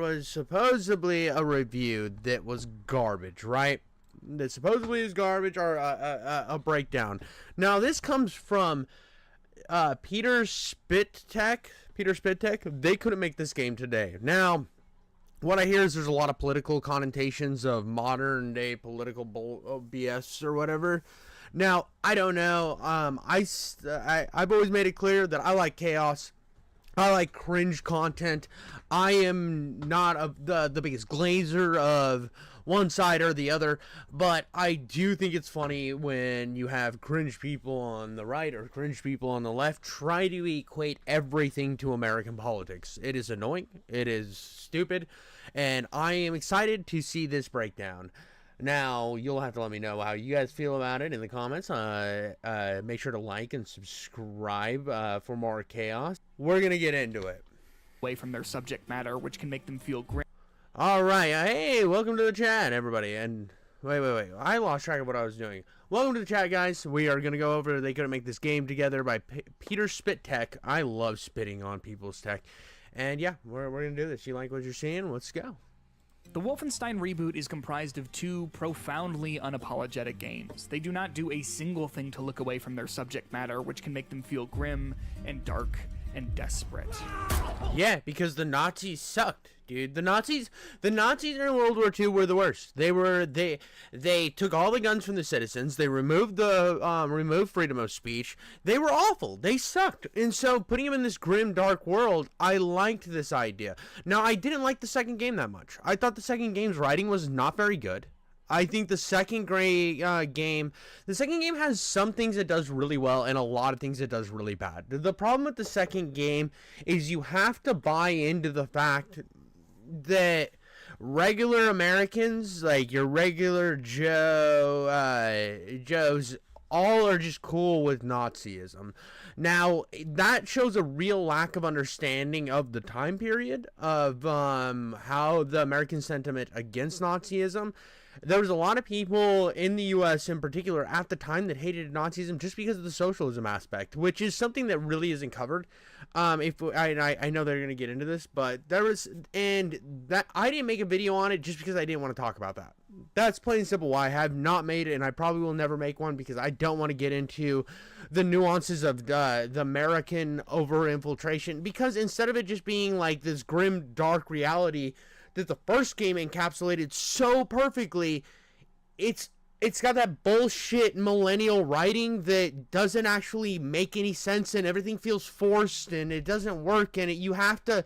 Was supposedly a review that was garbage, right? That supposedly is garbage, or a breakdown. Now this comes from Peter Spitek. They couldn't make this game today. Now, what I hear is there's a lot of political connotations of modern day political BS or whatever. Now, I don't know. I've always made it clear that I like chaos. I like cringe content. I am not the biggest glazer of one side or the other, but I do think it's funny when you have cringe people on the right or cringe people on the left try to equate everything to American politics. It is annoying. It is stupid. And I am excited to see this breakdown. Now, you'll have to let me know how you guys feel about it in the comments. Make sure to like and subscribe for more chaos. We're going to get into it. Away from their subject matter, which can make them feel grim. All right. Hey, welcome to the chat, everybody. And wait. I lost track of what I was doing. Welcome to the chat, guys. We are going to go over They Couldn't Make This Game Together by Peter Spitek. I love spitting on people's tech. And yeah, we're going to do this. You like what you're seeing? Let's go. The Wolfenstein reboot is comprised of two profoundly unapologetic games. They do not do a single thing to look away from their subject matter, which can make them feel grim and dark and desperate. Yeah, because the Nazis sucked, dude. The Nazis in World War II were the worst. They took all the guns from the citizens. They removed freedom of speech. They were awful. They sucked. And so putting them in this grim, dark world, I liked this idea. Now, I didn't like the second game that much. I thought the second game's writing was not very good. I think the second game has some things it does really well and a lot of things it does really bad. The problem with the second game is you have to buy into the fact that regular Americans, like your regular Joes, all are just cool with Nazism. Now, that shows a real lack of understanding of the time period of how the American sentiment against Nazism. There was a lot of people in the U.S. in particular at the time that hated Nazism just because of the socialism aspect, which is something that really isn't covered. I know they're going to get into this, but I didn't make a video on it just because I didn't want to talk about that. That's plain and simple why I have not made it, and I probably will never make one because I don't want to get into the nuances of the American over-infiltration, because instead of it just being like this grim, dark reality that the first game encapsulated so perfectly, it's got that bullshit millennial writing that doesn't actually make any sense, and everything feels forced and it doesn't work, and you have to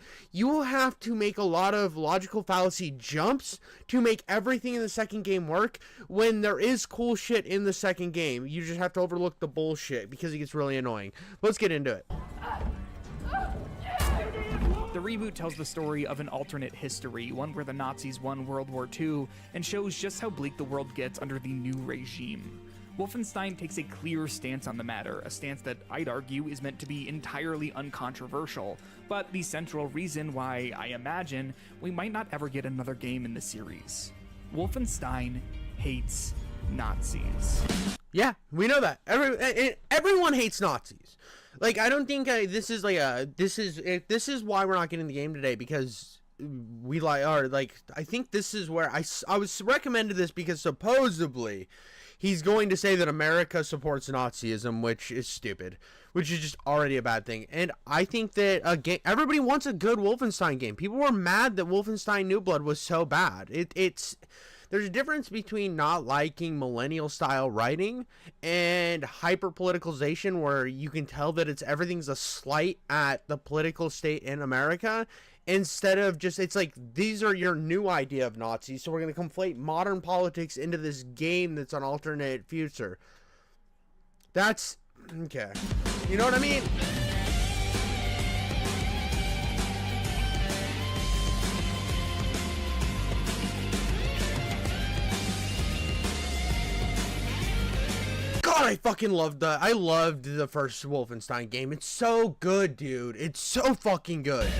make a lot of logical fallacy jumps to make everything in the second game work when there is cool shit in the second game. You just have to overlook the bullshit because it gets really annoying. Let's get into it. The reboot tells the story of an alternate history, one where the Nazis won World War II, and shows just how bleak the world gets under the new regime. Wolfenstein takes a clear stance on the matter, a stance that I'd argue is meant to be entirely uncontroversial, but the central reason why I imagine we might not ever get another game in the series. Wolfenstein hates Nazis. Yeah, we know that. Everyone hates Nazis. Like, I don't think this is why we're not getting the game today, because I think this is where I was recommended this because supposedly he's going to say that America supports Nazism, which is stupid, which is just already a bad thing. And I think that everybody wants a good Wolfenstein game. People were mad that Wolfenstein New Blood was so bad. There's a difference between not liking millennial style writing and hyper politicalization, where you can tell that everything's a slight at the political state in America, instead of just, it's like, these are your new idea of Nazis, so we're going to conflate modern politics into this game that's an alternate future. That's okay. You know what I mean? God, I fucking loved the first Wolfenstein game. It's so good, dude. It's so fucking good.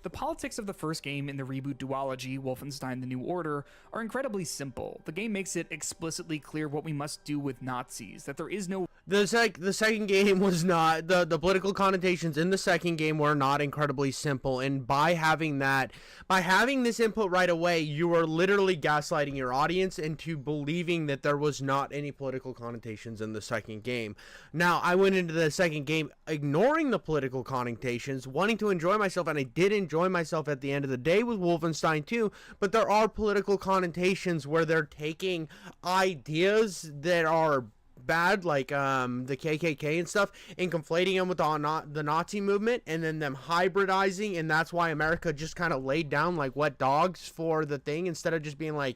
The politics of the first game in the reboot duology, Wolfenstein: The New Order, are incredibly simple. The game makes it explicitly clear what we must do with Nazis, that there is no The second game was not, the political connotations in the second game were not incredibly simple, and by having this input right away, you are literally gaslighting your audience into believing that there was not any political connotations in the second game. Now, I went into the second game ignoring the political connotations, wanting to enjoy myself, and I did enjoy myself at the end of the day with Wolfenstein 2, but there are political connotations where they're taking ideas that are bad, like the KKK and stuff, and conflating them with the Nazi movement, and then them hybridizing, and that's why America just kind of laid down like wet dogs for the thing, instead of just being like,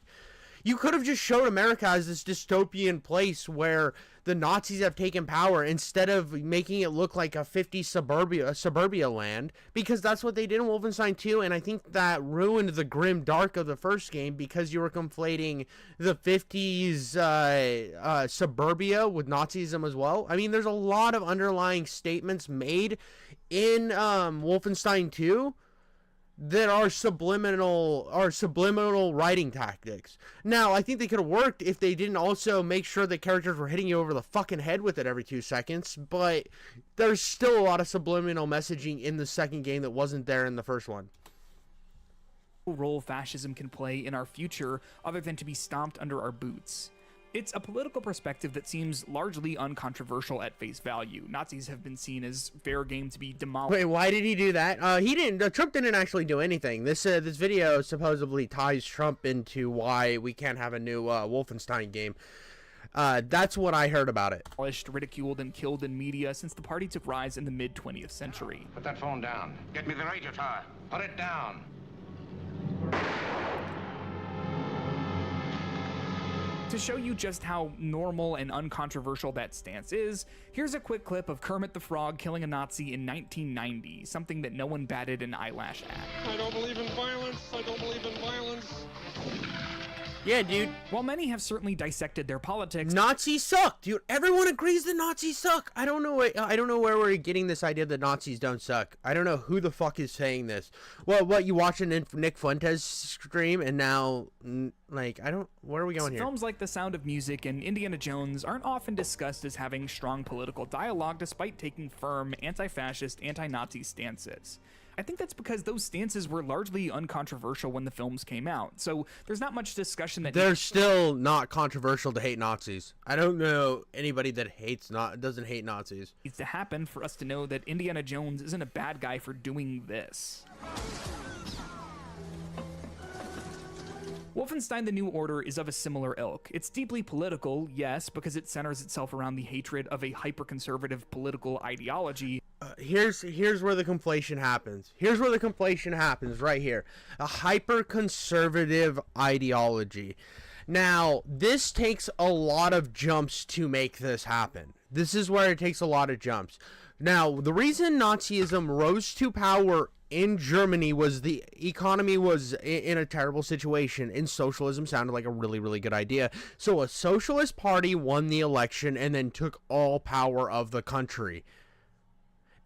you could have just showed America as this dystopian place where the Nazis have taken power, instead of making it look like a 50s suburbia land, because that's what they did in Wolfenstein 2, and I think that ruined the grim dark of the first game, because you were conflating the 50s suburbia with Nazism as well. I mean, there's a lot of underlying statements made in Wolfenstein 2 that are subliminal writing tactics. Now, I think they could have worked if they didn't also make sure the characters were hitting you over the fucking head with it every 2 seconds, but there's still a lot of subliminal messaging in the second game that wasn't there in the first one. Role fascism can play in our future other than to be stomped under our boots. It's a political perspective that seems largely uncontroversial at face value. Nazis have been seen as fair game to be demolished. Wait, why did he do that? He didn't. Trump didn't actually do anything. This video supposedly ties Trump into why we can't have a new Wolfenstein game. That's what I heard about it. Ridiculed and killed in media since the party took rise in the mid-20th century. Put that phone down. Get me the radio tower. Put it down. To show you just how normal and uncontroversial that stance is, here's a quick clip of Kermit the Frog killing a Nazi in 1990, something that no one batted an eyelash at. I don't believe in violence. I don't believe in violence. Yeah, dude. While many have certainly dissected their politics, Nazis suck, dude. Everyone agrees that Nazis suck. I don't know where we're getting this idea that Nazis don't suck. I don't know who the fuck is saying this. Well, what, you watch an Nick Fuentes stream and now, like, where are we going here? Films like The Sound of Music and Indiana Jones aren't often discussed as having strong political dialogue despite taking firm anti-fascist, anti-Nazi stances. I think that's because those stances were largely uncontroversial when the films came out, so there's not much discussion that they're still not controversial to hate Nazis. I don't know anybody that doesn't hate Nazis. Needs to happen for us to know that Indiana Jones isn't a bad guy for doing this. Wolfenstein: The New Order is of a similar ilk. It's deeply political, yes, because it centers itself around the hatred of a hyper-conservative political ideology. Here's where the conflation happens. Here's where the conflation happens, right here. A hyper-conservative ideology. Now, this takes a lot of jumps to make this happen. This is where it takes a lot of jumps. Now, the reason Nazism rose to power in Germany was the economy was in a terrible situation, and socialism sounded like a really, really good idea. So a socialist party won the election and then took all power of the country.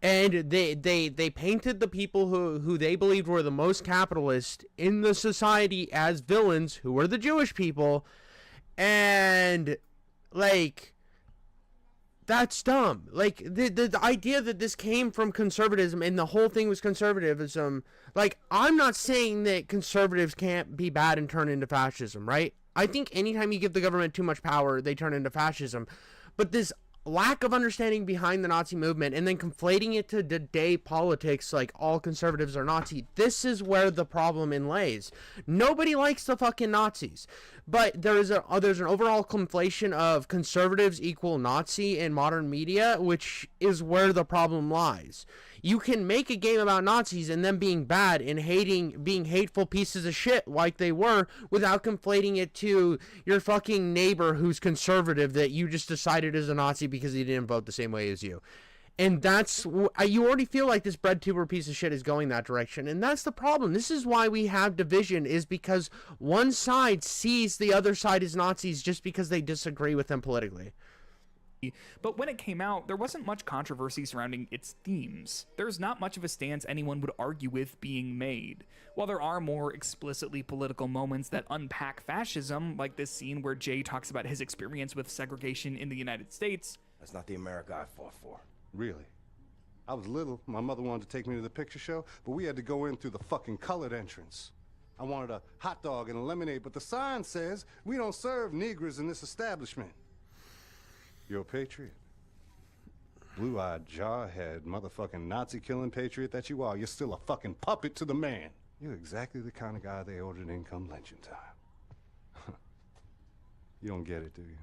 And they painted the people who they believed were the most capitalist in the society as villains, who were the Jewish people. And, like, that's dumb. Like, the idea that this came from conservatism and the whole thing was conservatism, like, I'm not saying that conservatives can't be bad and turn into fascism, right? I think anytime you give the government too much power, they turn into fascism. But this lack of understanding behind the Nazi movement and then conflating it to today politics, like all conservatives are Nazi, this is where the problem lays. Nobody likes the fucking Nazis, but there's an overall conflation of conservatives equal Nazi in modern media, which is where the problem lies. You can make a game about Nazis and them being bad and being hateful pieces of shit like they were, without conflating it to your fucking neighbor who's conservative that you just decided is a Nazi because he didn't vote the same way as you. And you already feel like this breadtuber piece of shit is going that direction, and that's the problem. This is why we have division, is because one side sees the other side as Nazis just because they disagree with them politically. but when it came out, there wasn't much controversy surrounding its themes. There's not much of a stance anyone would argue with being made. While there are more explicitly political moments that unpack fascism, like this scene where Jay talks about his experience with segregation in the United States, That's not the America I fought for. Really? I was little. My mother wanted to take me to the picture show, but we had to go in through the fucking colored entrance. I wanted a hot dog and a lemonade, but the sign says we don't serve Negroes in this establishment. You're a patriot. Blue-eyed, jarhead, motherfucking Nazi-killing patriot that you are. You're still a fucking puppet to the man. You're exactly the kind of guy they ordered in come lynching time. You don't get it, do you?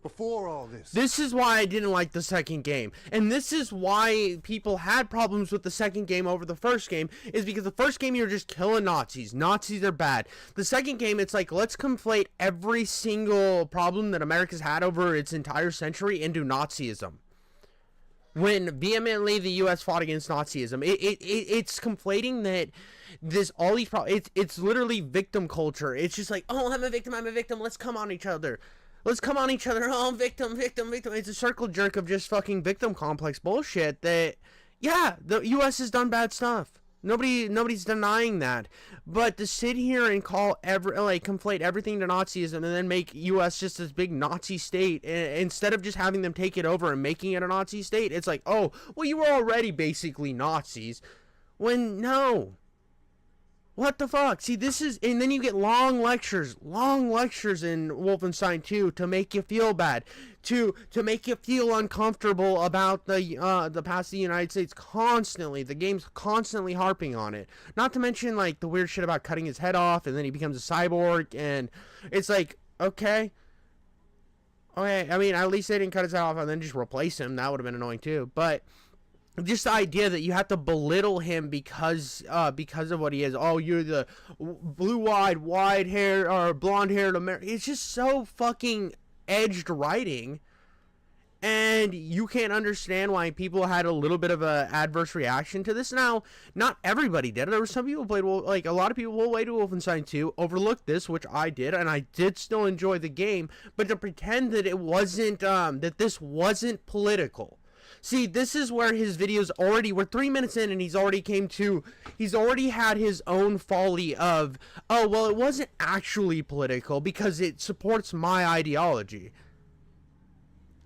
Before all this is why I didn't like the second game, and this is why people had problems with the second game over the first game, is because the first game you're just killing Nazis are bad. The second game, it's like, let's conflate every single problem that America's had over its entire century into Nazism. When vehemently the U.S. fought against Nazism, it's conflating that all these problems, it's literally victim culture. It's just like, oh, I'm a victim, let's come on each other. Oh, victim. It's a circle jerk of just fucking victim complex bullshit that, yeah, the U.S. has done bad stuff. Nobody's denying that. But to sit here and conflate everything to Nazism and then make U.S. just this big Nazi state, instead of just having them take it over and making it a Nazi state, it's like, oh, well, you were already basically Nazis. When, no. What the fuck? See, this is, and then you get long lectures in Wolfenstein 2 to make you feel bad, to make you feel uncomfortable about the past of the United States constantly. The game's constantly harping on it. Not to mention, like, the weird shit about cutting his head off, and then he becomes a cyborg, and it's like, okay, I mean, at least they didn't cut his head off and then just replace him. That would have been annoying too, but just the idea that you have to belittle him because of what he is. Oh, you're the blue-eyed, wide-haired, or blonde-haired American. It's just so fucking edged writing, and you can't understand why people had a little bit of a adverse reaction to this. Now, not everybody did. There were some people played, like a lot of people will played Wolfenstein 2, overlooked this, which I did, and I did still enjoy the game. But to pretend that it wasn't, that this wasn't political. See, this is where his videos we're 3 minutes in and he's already had his own folly of, oh, well, it wasn't actually political because it supports my ideology.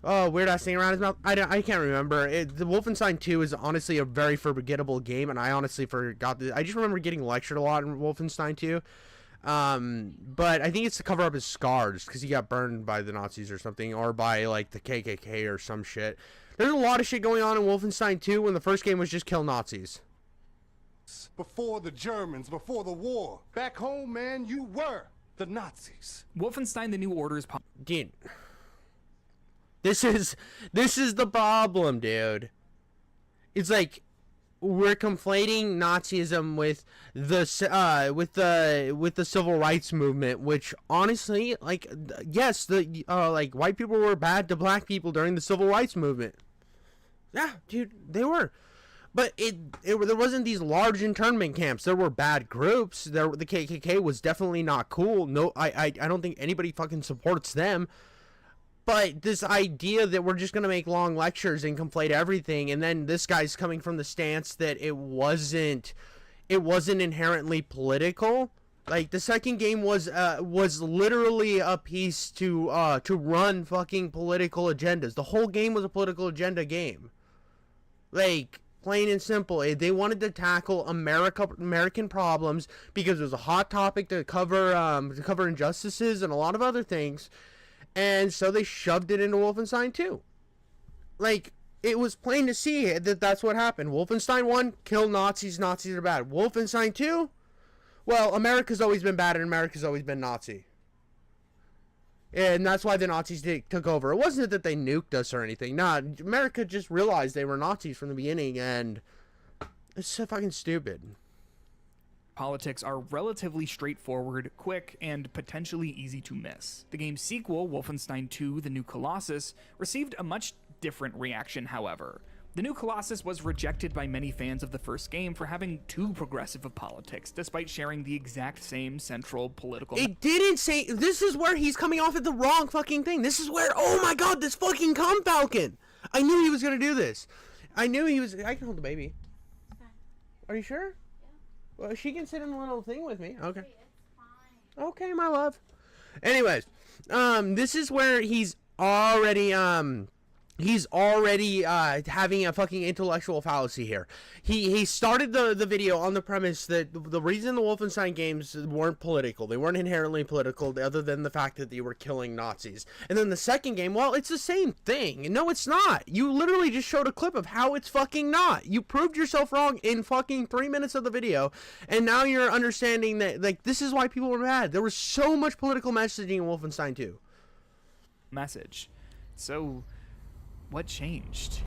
Oh, weird ass thing around his mouth. I can't remember. The Wolfenstein 2 is honestly a very forgettable game, and I honestly forgot this. I just remember getting lectured a lot in Wolfenstein 2. But I think it's to cover up his scars because he got burned by the Nazis or something, or by like the KKK or some shit. There's a lot of shit going on in Wolfenstein 2 when the first game was just kill Nazis. Before the Germans, before the war. Back home, man, you were the Nazis. Wolfenstein: The New Order's Dude. This is the problem, dude. It's like we're conflating Nazism with the civil rights movement, which honestly, like, yes, like white people were bad to black people during the civil rights movement. Yeah, dude, they were. But there wasn't these large internment camps. There were bad groups. The KKK was definitely not cool. No, I don't think anybody fucking supports them. But this idea that we're just going to make long lectures and conflate everything, and then this guy's coming from the stance that it wasn't inherently political. Like, the second game was literally a piece to run fucking political agendas. The whole game was a political agenda game. Like, plain and simple. They wanted to tackle American problems because it was a hot topic to cover injustices and a lot of other things. And so they shoved it into Wolfenstein 2. Like, it was plain to see that that's what happened. Wolfenstein 1, kill Nazis, Nazis are bad. Wolfenstein 2, well, America's always been bad and America's always been Nazi. And that's why the Nazis took over. It wasn't that they nuked us or anything. Nah, America just realized they were Nazis from the beginning, and it's so fucking stupid. Politics are relatively straightforward, quick, and potentially easy to miss. The game's sequel, Wolfenstein 2: The New Colossus, received a much different reaction, however. The new Colossus was rejected by many fans of the first game for having too progressive of politics, despite sharing the exact same central political... It didn't say... This is where he's coming off at the wrong fucking thing. This is where... Oh my god, this fucking cum falcon! I knew he was gonna do this. I knew he was... I can hold the baby. Are you sure? Yeah. Well, she can sit in the little thing with me. Okay. It's fine. Okay, my love. Anyways, this is where he's already having a fucking intellectual fallacy here. He started the video on the premise that the reason the Wolfenstein games weren't political, they weren't inherently political, other than the fact that they were killing Nazis. And then the second game, well, it's the same thing. No, it's not. You literally just showed a clip of how it's fucking not. You proved yourself wrong in fucking 3 minutes of the video, and now you're understanding that, like, this is why people were mad. There was so much political messaging in Wolfenstein 2. Message. So... what changed?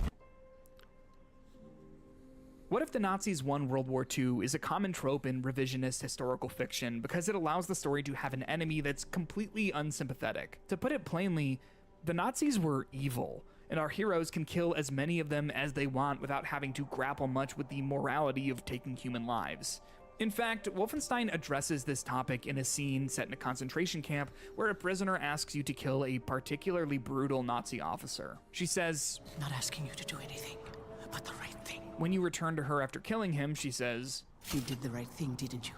What if the Nazis won World War II is a common trope in revisionist historical fiction because it allows the story to have an enemy that's completely unsympathetic? To put it plainly, the Nazis were evil, and our heroes can kill as many of them as they want without having to grapple much with the morality of taking human lives. In fact, Wolfenstein addresses this topic in a scene set in a concentration camp where a prisoner asks you to kill a particularly brutal Nazi officer. She says, "Not asking you to do anything, but the right thing." When you return to her after killing him, she says, "You did the right thing, didn't you?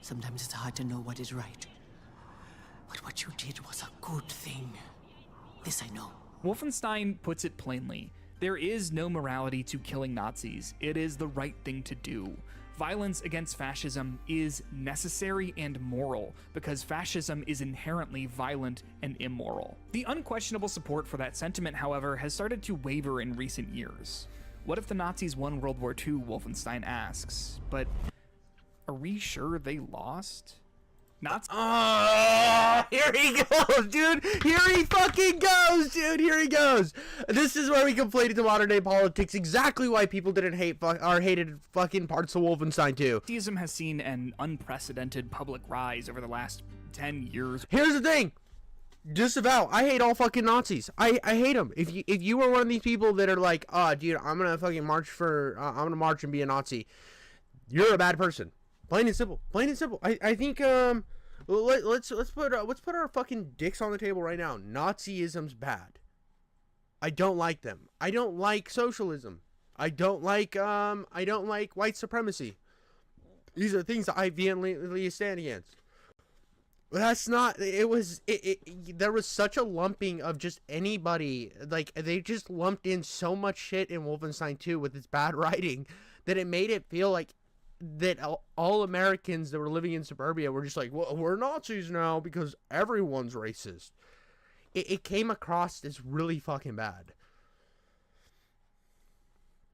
Sometimes it's hard to know what is right. But what you did was a good thing. This I know." Wolfenstein puts it plainly. There is no morality to killing Nazis. It is the right thing to do. Violence against fascism is necessary and moral, because fascism is inherently violent and immoral. The unquestionable support for that sentiment, however, has started to waver in recent years. What if the Nazis won World War II, Wolfenstein asks, but are we sure they lost? Here he goes, dude. Here he fucking goes, dude. Here he goes. This is where we conflated to modern day politics. Exactly why people didn't hate or hated fucking parts of Wolfenstein 2. Nazism has seen an unprecedented public rise over the last 10 years. Here's the thing. Disavow. I hate all fucking Nazis. I hate them. If you were one of these people that are like, dude, I'm gonna fucking march for, I'm gonna march and be a Nazi, you're a bad person. Plain and simple. Plain and simple. I think let's put our fucking dicks on the table right now. Nazism's bad. I don't like them. I don't like socialism. I don't like white supremacy. These are things that I vehemently stand against. But that's not. There was such a lumping of just anybody. Like, they just lumped in so much shit in Wolfenstein 2 with its bad writing that it made it feel like that all Americans that were living in suburbia were just like, well, we're Nazis now because everyone's racist. It came across as really fucking bad.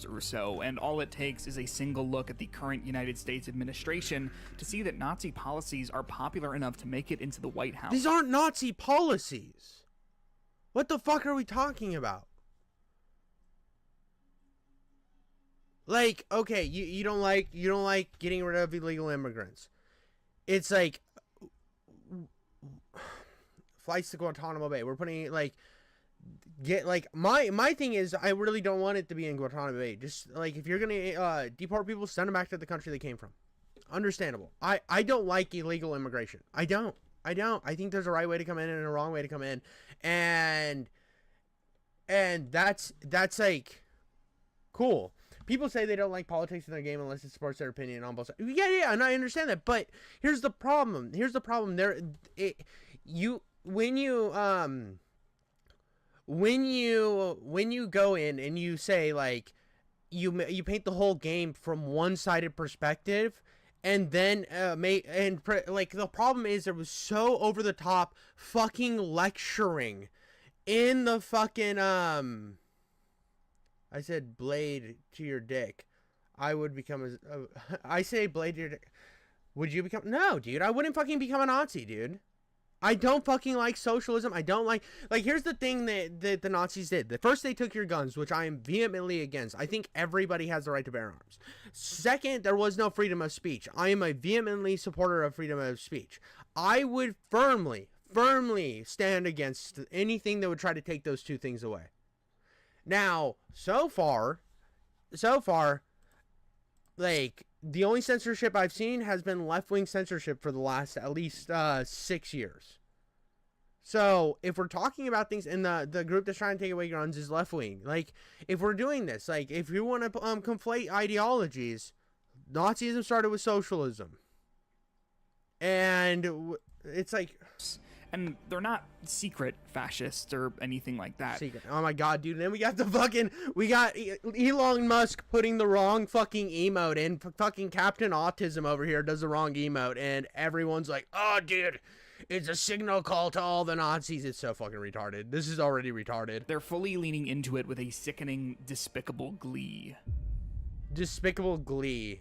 Or so, and all it takes is a single look at the current United States administration to see that Nazi policies are popular enough to make it into the White House. These aren't Nazi policies. What the fuck are we talking about? Like, okay, you don't like getting rid of illegal immigrants. It's like flights to Guantanamo Bay. We're putting like my thing is, I really don't want it to be in Guantanamo Bay. Just like, if you're gonna deport people, send them back to the country they came from. Understandable. I don't like illegal immigration. I don't. I think there's a right way to come in and a wrong way to come in, and that's like cool. People say they don't like politics in their game unless it supports their opinion on both sides. Yeah, and I understand that. But here's the problem. When you go in and you say, like, you paint the whole game from one-sided perspective, and then the problem is there was so over the top fucking lecturing in the fucking I said blade to your dick. I would become I say blade to your dick. Would you become? No, dude. I wouldn't fucking become a Nazi, dude. I don't fucking like socialism. I don't like here's the thing that the Nazis did. The first, they took your guns, which I am vehemently against. I think everybody has the right to bear arms. Second, there was no freedom of speech. I am a vehemently supporter of freedom of speech. I would firmly stand against anything that would try to take those two things away. Now, so far, like, the only censorship I've seen has been left-wing censorship for the last at least 6 years. So, if we're talking about things, and the group that's trying to take away guns is left-wing, like, if we're doing this, like, if you want to conflate ideologies, Nazism started with socialism. And it's like... And they're not secret fascists or anything like that. Secret. Oh my god, dude. And then we got Elon Musk putting the wrong fucking emote in. Fucking Captain Autism over here does the wrong emote. And everyone's like, oh, dude, it's a signal call to all the Nazis. It's so fucking retarded. This is already retarded. They're fully leaning into it with a sickening, despicable glee. Despicable glee.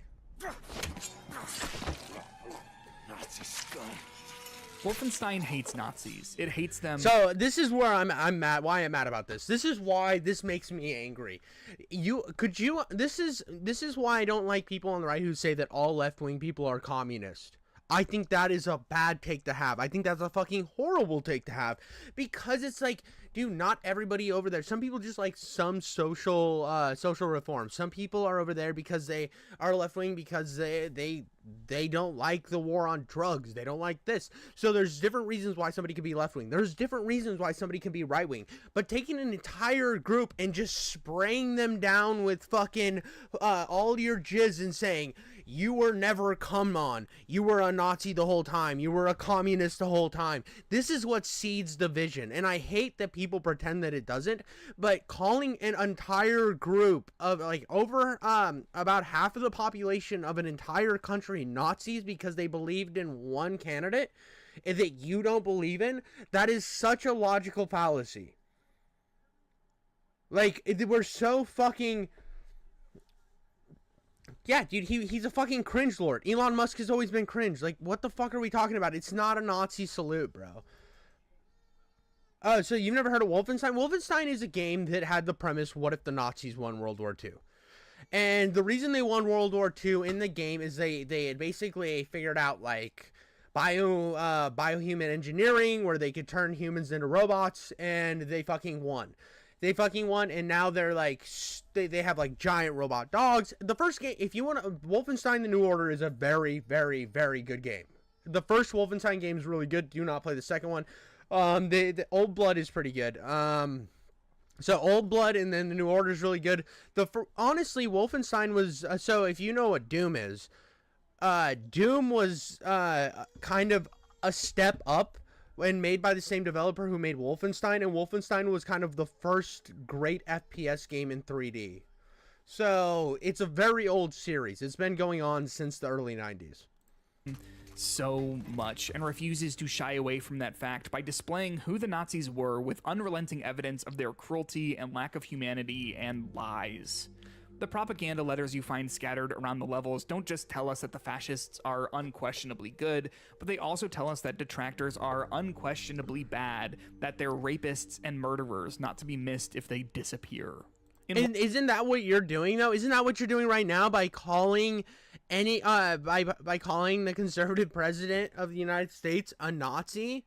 Nazi scum. Wolfenstein hates Nazis. It hates them. So this is where I'm mad. Why I'm mad about this. This is why this makes me angry. This is why I don't like people on the right who say that all left-wing people are communist. I think that is a bad take to have. I think that's a fucking horrible take to have, because it's like, dude, not everybody over there. Some people just like some social reform. Some people are over there because they are left-wing, because they don't like the war on drugs. They don't like this. So there's different reasons why somebody can be left-wing. There's different reasons why somebody can be right-wing. But taking an entire group and just spraying them down with fucking all your jizz and saying, you were never come on. You were a Nazi the whole time. You were a communist the whole time. This is what seeds division. And I hate that people pretend that it doesn't. But calling an entire group of like over about half of the population of an entire country Nazis because they believed in one candidate that you don't believe in, that is such a logical fallacy. Like, we're so fucking... Yeah, dude, he's a fucking cringe lord. Elon Musk has always been cringe. Like, what the fuck are we talking about? It's not a Nazi salute, bro. So you've never heard of Wolfenstein? Wolfenstein is a game that had the premise, what if the Nazis won World War II? And the reason they won World War II in the game is they had basically figured out, like, biohuman engineering, where they could turn humans into robots, and they fucking won. They fucking won, and now they're like, they have like giant robot dogs. The first game, if you want to, Wolfenstein: The New Order is a very, very, very good game. The first Wolfenstein game is really good. Do not play the second one. The Old Blood is pretty good. So Old Blood and then The New Order is really good. Honestly, Wolfenstein was, so if you know what Doom is, Doom was kind of a step up and made by the same developer who made Wolfenstein, and Wolfenstein was kind of the first great FPS game in 3D. So it's a very old series. It's been going on since the early 90s. So much, and refuses to shy away from that fact by displaying who the Nazis were with unrelenting evidence of their cruelty and lack of humanity and lies. The propaganda letters you find scattered around the levels don't just tell us that the fascists are unquestionably good, but they also tell us that detractors are unquestionably bad, that they're rapists and murderers, not to be missed if they disappear. And isn't that what you're doing, though? Isn't that what you're doing right now by calling by calling the conservative president of the United States a Nazi?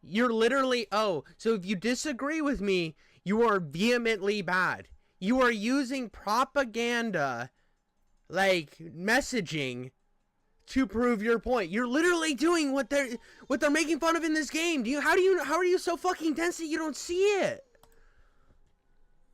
You're literally, so if you disagree with me, you are vehemently bad. You are using propaganda, like messaging, to prove your point. You're literally doing what they're making fun of in this game. How are you so fucking dense that you don't see it?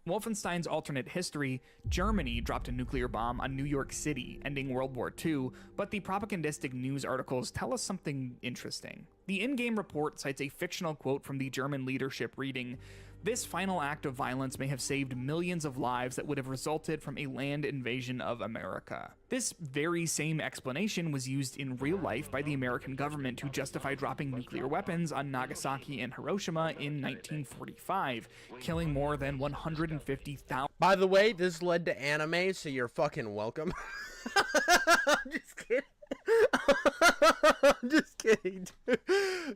Wolfenstein's alternate history, Germany dropped a nuclear bomb on New York City, ending World War II, but the propagandistic news articles tell us something interesting. The in-game report cites a fictional quote from the German leadership reading, "This final act of violence may have saved millions of lives that would have resulted from a land invasion of America." This very same explanation was used in real life by the American government to justify dropping nuclear weapons on Nagasaki and Hiroshima in 1945, killing more than 150,000. By the way, this led to anime, so you're fucking welcome. I'm just kidding. I'm just kidding.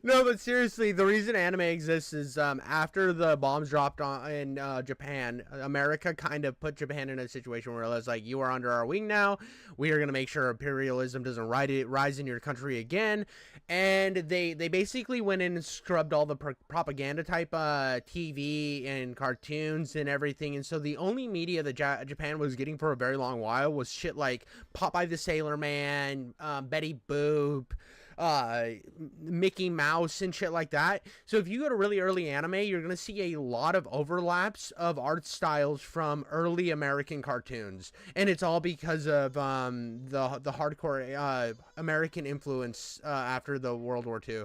No, but seriously, the reason anime exists is after the bombs dropped in Japan, America kind of put Japan in a situation where it was like, you are under our wing now. We are going to make sure imperialism doesn't rise in your country again. And they basically went in and scrubbed all the propaganda type TV and cartoons and everything. And so the only media that Japan was getting for a very long while was shit like Popeye the Sailor Man, Betty Boop, Mickey Mouse and shit like that. So if you go to really early anime, you're going to see a lot of overlaps of art styles from early American cartoons. And it's all because of the hardcore American influence after the World War II.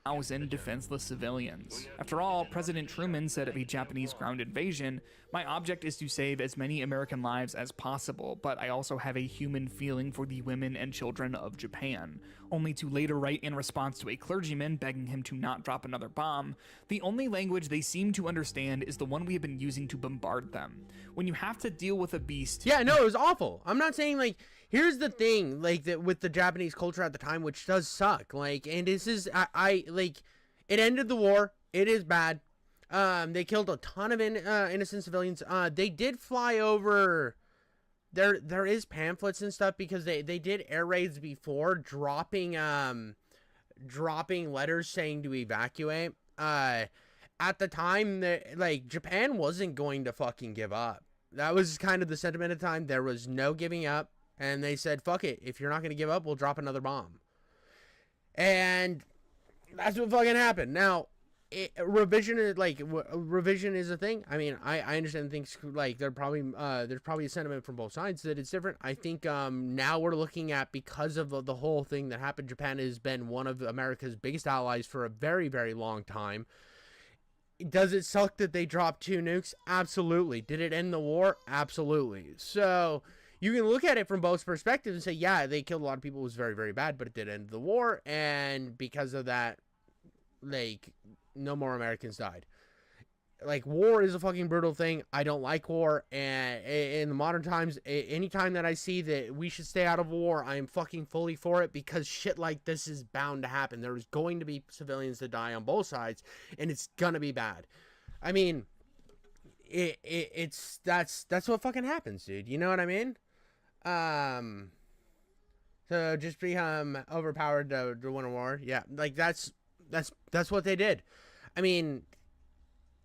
Thousand defenseless civilians. After all, President Truman said of a Japanese ground invasion, "My object is to save as many American lives as possible, but I also have a human feeling for the women and children of Japan," only to later write in response to a clergyman begging him to not drop another bomb, "The only language they seem to understand is the one we have been using to bombard them. When you have to deal with a beast..." Yeah, no, it was awful. I'm not saying, like, here's the thing, like, that with the Japanese culture at the time, which does suck, like, and this is, I like, it ended the war. It is bad. They killed a ton of innocent civilians. They did fly over. There is pamphlets and stuff because they did air raids before, dropping letters saying to evacuate. At the time, like, Japan wasn't going to fucking give up. That was kind of the sentiment at the time. There was no giving up. And they said, fuck it. If you're not going to give up, we'll drop another bomb. And that's what fucking happened. Now, revision is a thing. I mean, I understand things like there's probably a sentiment from both sides that it's different. I think now we're looking at, because of the whole thing that happened, Japan has been one of America's biggest allies for a very, very long time. Does it suck that they dropped 2 nukes? Absolutely. Did it end the war? Absolutely. So you can look at it from both perspectives and say, yeah, they killed a lot of people. It was very, very bad, but it did end the war. And because of that, like, no more Americans died. Like, war is a fucking brutal thing. I don't like war. And in the modern times, anytime that I see that we should stay out of war, I am fucking fully for it, because shit like this is bound to happen. There's going to be civilians that die on both sides, and it's gonna be bad. I mean, that's what fucking happens, dude. You know what I mean? So just become overpowered to win a war. Yeah, like that's what they did. I mean,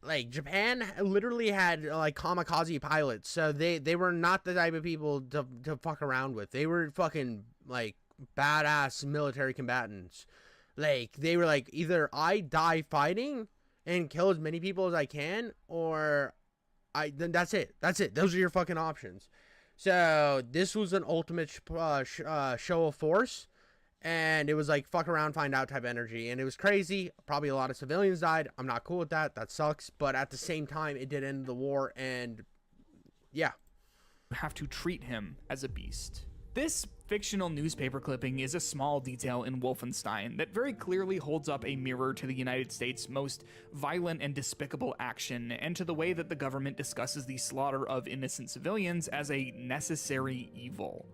like, Japan literally had like kamikaze pilots, so they were not the type of people to fuck around with. They were fucking like badass military combatants. Like, they were like, either I die fighting and kill as many people as I can, or then that's it. Those are your fucking options. So this was an ultimate show of force, and it was like fuck around, find out type energy, and it was crazy. Probably a lot of civilians died. I'm not cool with that. That sucks. But at the same time, it did end the war, and yeah. You have to treat him as a beast. This fictional newspaper clipping is a small detail in Wolfenstein that very clearly holds up a mirror to the United States' most violent and despicable action, and to the way that the government discusses the slaughter of innocent civilians as a necessary evil.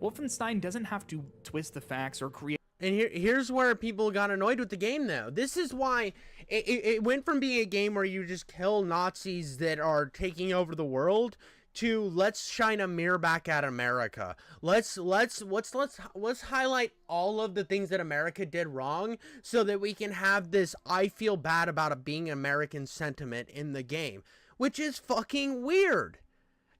Wolfenstein doesn't have to twist the facts or create. And here's where people got annoyed with the game, though. This is why it went from being a game where you just kill Nazis that are taking over the world to let's shine a mirror back at America. Let's highlight all of the things that America did wrong, so that we can have this I feel bad about it being American sentiment in the game, which is fucking weird.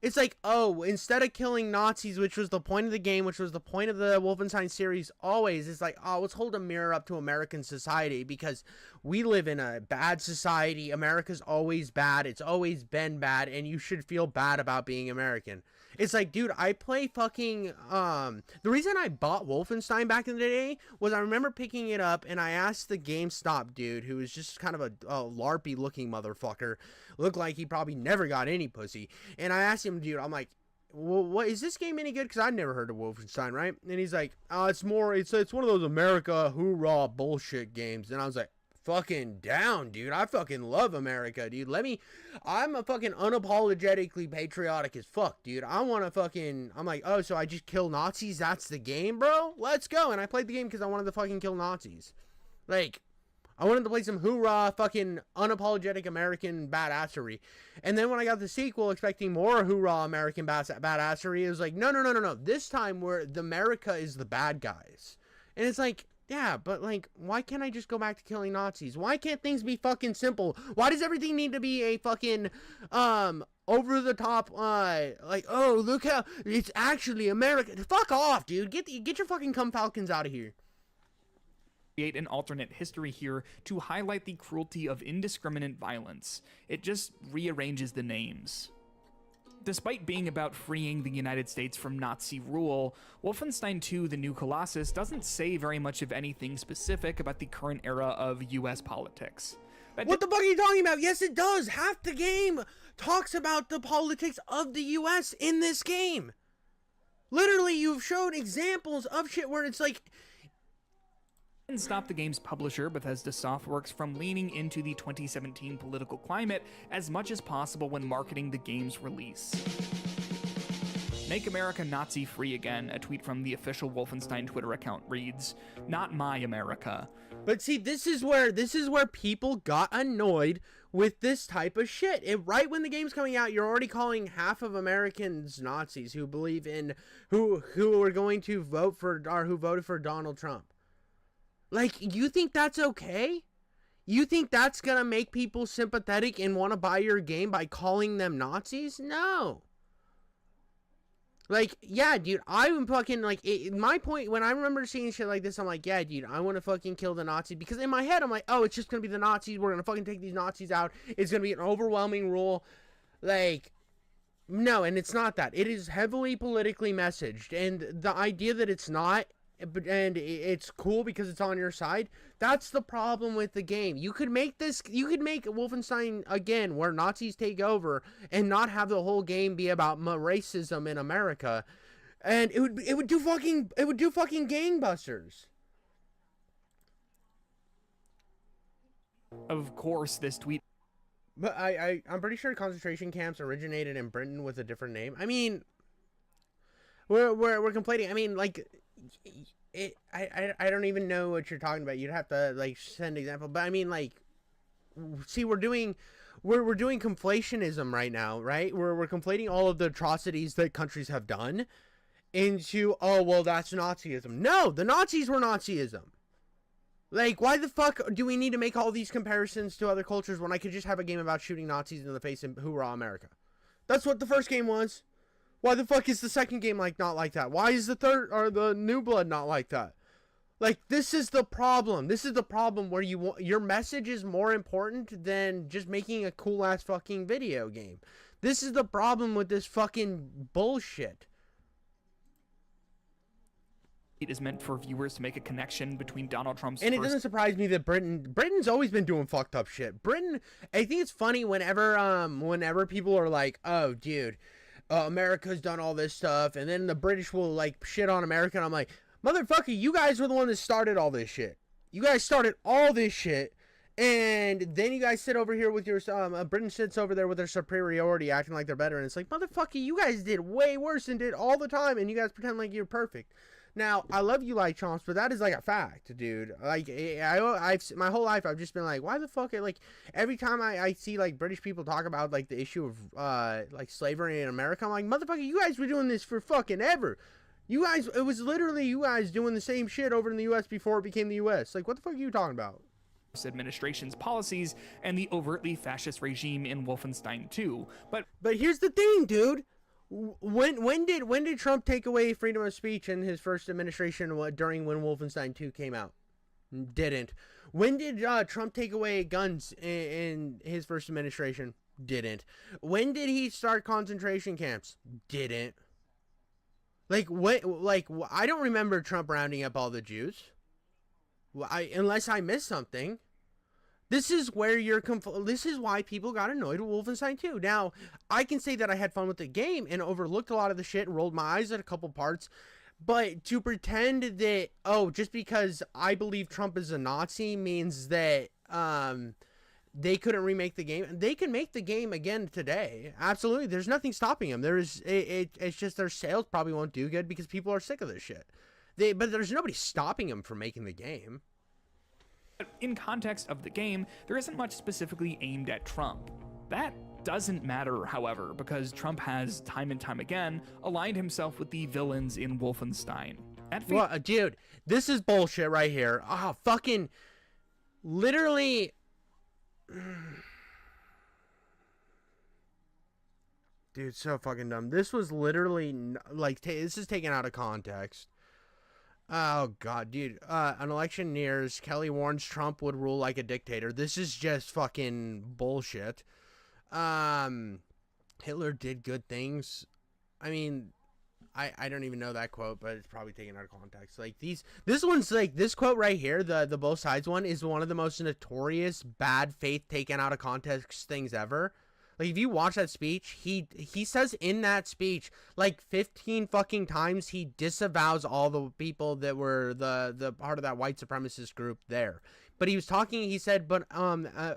It's like, oh, instead of killing Nazis, which was the point of the game, which was the point of the Wolfenstein series always, it's like, oh, let's hold a mirror up to American society, because we live in a bad society. America's always bad. It's always been bad, and you should feel bad about being American. It's like, dude, I play fucking, the reason I bought Wolfenstein back in the day was I remember picking it up, and I asked the GameStop dude, who was just kind of a LARPy looking motherfucker, looked like he probably never got any pussy, and I asked him, dude, I'm like, well, what is this game any good? Because I'd never heard of Wolfenstein, right? And he's like, oh, it's one of those America hoorah bullshit games. And I was like, fucking down, dude. I fucking love America, dude. I'm a fucking unapologetically patriotic as fuck, dude. I'm like, oh, so I just kill Nazis? That's the game, bro? Let's go. And I played the game because I wanted to fucking kill Nazis. Like, I wanted to play some hoorah, fucking unapologetic American badassery. And then when I got the sequel expecting more hoorah American badassery, it was like, no. This time the America is the bad guys. And it's like, yeah, but like, why can't I just go back to killing Nazis? Why can't things be fucking simple? Why does everything need to be a fucking, over the top, like, oh, look how, it's actually America. Fuck off, dude. Get your fucking cum falcons out of here. Create an alternate history here to highlight the cruelty of indiscriminate violence. It just rearranges the names. Despite being about freeing the United States from Nazi rule, Wolfenstein 2: The New Colossus doesn't say very much of anything specific about the current era of US politics. What the fuck are you talking about? Yes, it does. Half the game talks about the politics of the US in this game. Literally, you've shown examples of shit where it's like, And stop the game's publisher, Bethesda Softworks, from leaning into the 2017 political climate as much as possible when marketing the game's release. Make America Nazi-free again, a tweet from the official Wolfenstein Twitter account reads, "Not my America." but see, this is where people got annoyed with this type of shit. Right when the game's coming out, you're already calling half of Americans Nazis who believe in who are going to vote for or who voted for Donald Trump. Like, you think that's okay? You think that's gonna make people sympathetic and want to buy your game by calling them Nazis? No. Like, yeah, dude, I'm fucking, like, my point, when I remember seeing shit like this, I'm like, yeah, dude, I want to fucking kill the Nazis, because in my head, I'm like, oh, it's just gonna be the Nazis, we're gonna fucking take these Nazis out, it's gonna be an overwhelming rule, like, no, and it's not that. It is heavily politically messaged, and the idea that it's not, and it's cool because it's on your side, that's the problem with the game. You could make Wolfenstein again where Nazis take over and not have the whole game be about racism in America, and it would do fucking gangbusters. Of course, this tweet But I'm pretty sure concentration camps originated in Britain with a different name. I mean, we're complaining. I mean, like, I don't even know what you're talking about. You'd have to, like, send an example. But I mean, like, see, we're doing conflationism right now, right? We're conflating all of the atrocities that countries have done into, oh, well, that's Nazism. No, the Nazis were Nazism. Like, why the fuck do we need to make all these comparisons to other cultures when I could just have a game about shooting Nazis in the face and hoorah America? That's what the first game was. Why the fuck is the second game not like that? Why is the third or the New Blood not like that? Like, this is the problem. This is the problem where your message is more important than just making a cool ass fucking video game. This is the problem with this fucking bullshit. It is meant for viewers to make a connection between Donald Trump's And it doesn't surprise me that Britain's always been doing fucked up shit. Britain, I think it's funny whenever people are like, oh, dude, America's done all this stuff, and then the British will, like, shit on America, and I'm like, motherfucker, you guys were the one that started all this shit. You guys started all this shit, and then you guys sit over here with your, Britain sits over there with their superiority, acting like they're better, and it's like, motherfucker, you guys did way worse and did all the time, and you guys pretend like you're perfect. Now, I love you, like, chomps, but that is, like, a fact, dude. Like, I've my whole life, I've just been like, why the fuck, like, every time I see, like, British people talk about, like, the issue of, like, slavery in America, I'm like, motherfucker, you guys were doing this for fucking ever. You guys, it was literally you guys doing the same shit over in the U.S. before it became the U.S. Like, what the fuck are you talking about? Administration's policies and the overtly fascist regime in Wolfenstein 2. But here's the thing, dude. When did Trump take away freedom of speech in his first administration during when Wolfenstein 2 came out? Didn't. When did Trump take away guns in his first administration? Didn't. When did he start concentration camps? Didn't. Like, what? Like, I don't remember Trump rounding up all the Jews. Unless I missed something. This is where this is why people got annoyed with Wolfenstein 2. Now, I can say that I had fun with the game and overlooked a lot of the shit and rolled my eyes at a couple parts. But to pretend that, oh, just because I believe Trump is a Nazi means that they couldn't remake the game. They can make the game again today. Absolutely. There's nothing stopping them. It's just their sales probably won't do good because people are sick of this shit. But there's nobody stopping them from making the game. In context of the game, there isn't much specifically aimed at Trump. That doesn't matter, however, because Trump has, time and time again, aligned himself with the villains in Wolfenstein. Well, dude, this is bullshit right here. Fucking literally. Dude, so fucking dumb. This was literally like this is taken out of context. Oh god, dude. An election nears. Kelly warns Trump would rule like a dictator. This is just fucking bullshit. Hitler did good things. I mean, I don't even know that quote, but it's probably taken out of context. Like this one's like this quote right here, the both sides one is one of the most notorious bad faith taken out of context things ever. Like if you watch that speech, he says in that speech like 15 fucking times he disavows all the people that were the part of that white supremacist group there. But he was talking, he said, but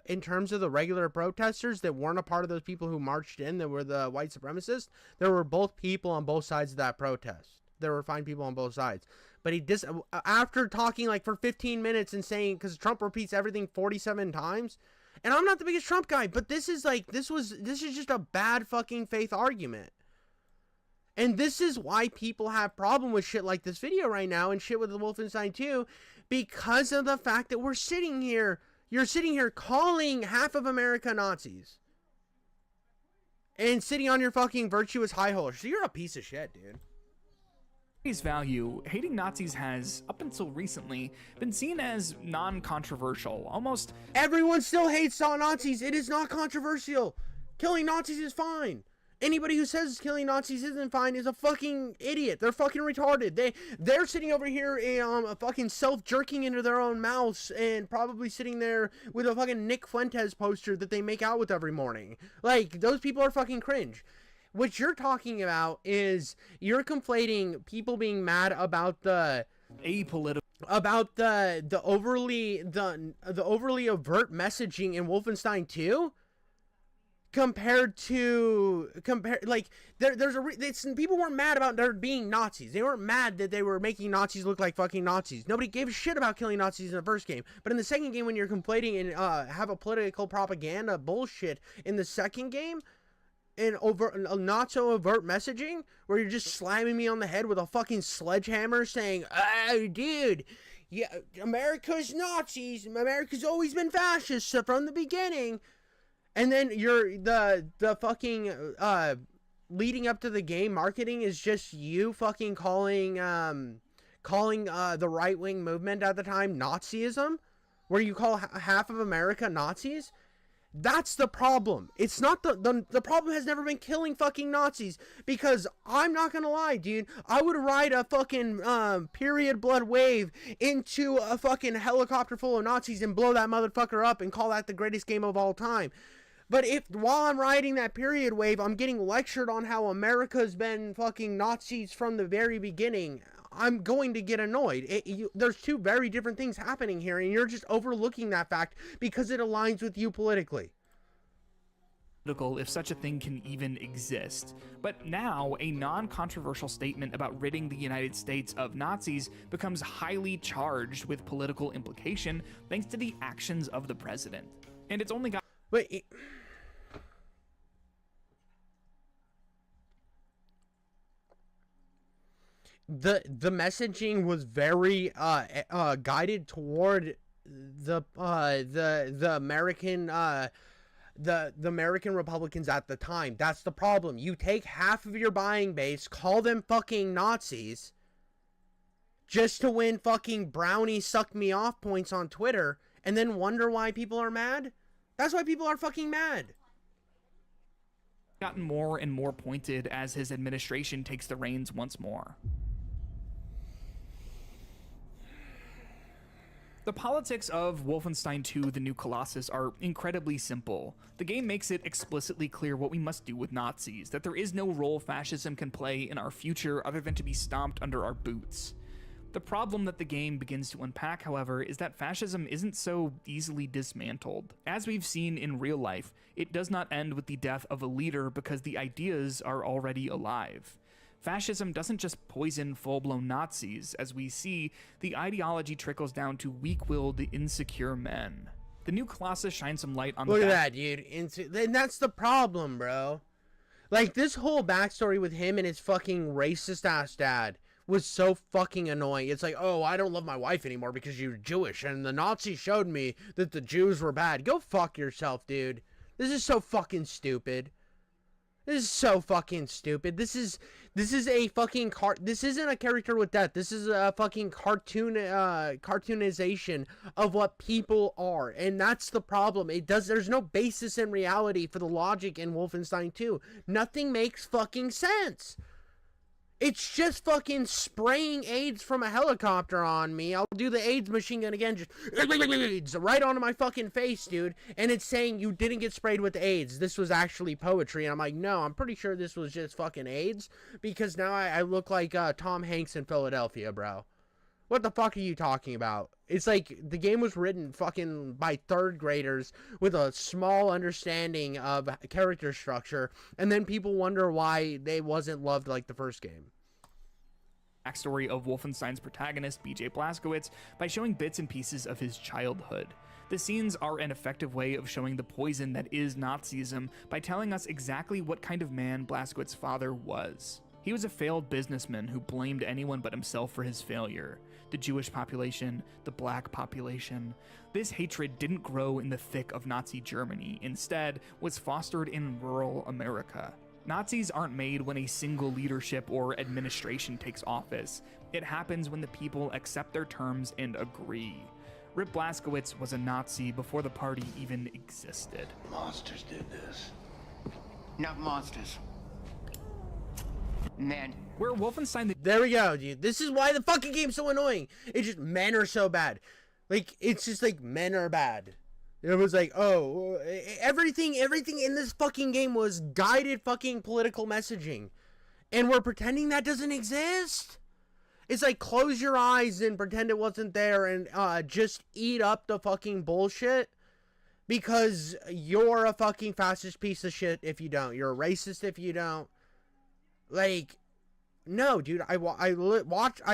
in terms of the regular protesters that weren't a part of those people who marched in that were the white supremacists, there were both people on both sides of that protest. There were fine people on both sides. But after talking like for 15 minutes and saying, because Trump repeats everything 47 times, and I'm not the biggest Trump guy, but this is just a bad fucking faith argument. And this is why people have problem with shit like this video right now and shit with the Wolfenstein 2, because of the fact that you're sitting here calling half of America Nazis. And sitting on your fucking virtuous high horse. So you're a piece of shit, dude. Face value, hating Nazis has, up until recently, been seen as non-controversial, almost... Everyone still hates Nazis. It is not controversial. Killing Nazis is fine. Anybody who says killing Nazis isn't fine is a fucking idiot. They're fucking retarded. They're sitting over here fucking self-jerking into their own mouths and probably sitting there with a fucking Nick Fuentes poster that they make out with every morning. Like, those people are fucking cringe. What you're talking about is you're conflating people being mad about the apolitical, about the overly overt messaging in Wolfenstein 2 compared like people weren't mad about there being Nazis. They weren't mad that they were making Nazis look like fucking Nazis. Nobody gave a shit about killing Nazis in the first game. But in the second game, when you're conflating and have a political propaganda bullshit in the second game, and not so overt messaging where you're just slamming me on the head with a fucking sledgehammer saying, "Oh, dude, yeah, America's Nazis. America's always been fascist from the beginning." And then you're the fucking leading up to the game marketing is just you fucking calling the right-wing movement at the time Nazism, where you call half of America Nazis. That's the problem. It's not the problem has never been killing fucking Nazis, because I'm not gonna lie, dude, I would ride a fucking period blood wave into a fucking helicopter full of Nazis and blow that motherfucker up and call that the greatest game of all time. But if while I'm riding that period wave, I'm getting lectured on how America's been fucking Nazis from the very beginning, I'm going to get annoyed. There's two very different things happening here, and you're just overlooking that fact because it aligns with you politically. If such a thing can even exist. But now, a non-controversial statement about ridding the United States of Nazis becomes highly charged with political implication thanks to the actions of the president. And it's only got... The messaging was very guided toward the American the American Republicans at the time. That's the problem. You take half of your buying base, call them fucking Nazis, just to win fucking brownie suck me off points on Twitter, and then wonder why people are mad. That's why people are fucking mad. Gotten more and more pointed as his administration takes the reins once more. The politics of Wolfenstein 2: The New Colossus are incredibly simple. The game makes it explicitly clear what we must do with Nazis, that there is no role fascism can play in our future other than to be stomped under our boots. The problem that the game begins to unpack, however, is that fascism isn't so easily dismantled. As we've seen in real life, it does not end with the death of a leader because the ideas are already alive. Fascism doesn't just poison full-blown Nazis. As we see, the ideology trickles down to weak-willed, insecure men. The new Colossus shines some light on Look at that, dude. And that's the problem, bro. Like, this whole backstory with him and his fucking racist-ass dad was so fucking annoying. It's like, oh, I don't love my wife anymore because you're Jewish, and the Nazis showed me that the Jews were bad. Go fuck yourself, dude. This is so fucking stupid. This is so fucking stupid. This is a fucking this isn't a character with death. This is a fucking cartoonization of what people are, and that's the problem. There's no basis in reality for the logic in Wolfenstein 2. Nothing makes fucking sense. It's just fucking spraying AIDS from a helicopter on me. I'll do the AIDS machine gun again, just right onto my fucking face, dude. And it's saying you didn't get sprayed with AIDS. This was actually poetry. And I'm like, no, I'm pretty sure this was just fucking AIDS. Because now I look like Tom Hanks in Philadelphia, bro. What the fuck are you talking about? It's like the game was written fucking by third graders with a small understanding of character structure, and then people wonder why they wasn't loved like the first game. Backstory of Wolfenstein's protagonist, BJ Blazkowicz, by showing bits and pieces of his childhood. The scenes are an effective way of showing the poison that is Nazism by telling us exactly what kind of man Blazkowicz's father was. He was a failed businessman who blamed anyone but himself for his failure. The Jewish population, the black population. This hatred didn't grow in the thick of Nazi Germany, instead was fostered in rural America. Nazis aren't made when a single leadership or administration takes office. It happens when the people accept their terms and agree. Rip Blazkowicz was a Nazi before the party even existed. Monsters did this. Not monsters. Men. Where Wolfenstein... There we go, dude. This is why the fucking game's so annoying. It's just men are so bad. Like, it's just like men are bad. It was like, oh, everything in this fucking game was guided fucking political messaging. And we're pretending that doesn't exist? It's like, close your eyes and pretend it wasn't there and just eat up the fucking bullshit. Because you're a fucking fascist piece of shit if you don't. You're a racist if you don't. Like, no, dude, I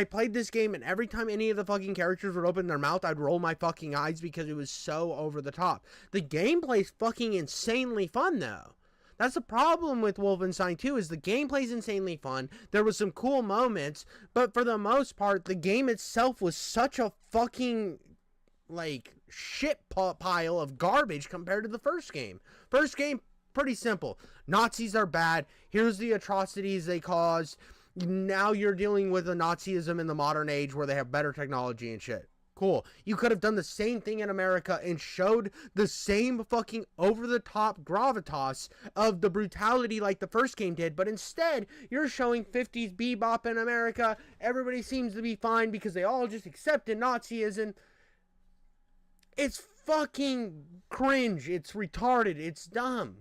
played this game, and every time any of the fucking characters would open their mouth, I'd roll my fucking eyes because it was so over the top. The gameplay's fucking insanely fun, though. That's the problem with Wolfenstein 2, is the gameplay's insanely fun. There was some cool moments, but for the most part, the game itself was such a fucking, like, shit pile of garbage compared to the first game. First game, pretty simple. Nazis are bad. Here's the atrocities they caused. Now you're dealing with a Nazism in the modern age where they have better technology and shit. Cool. You could have done the same thing in America and showed the same fucking over-the-top gravitas of the brutality like the first game did, but instead, you're showing 50s bebop in America. Everybody seems to be fine because they all just accepted Nazism. It's fucking cringe. It's retarded. It's dumb.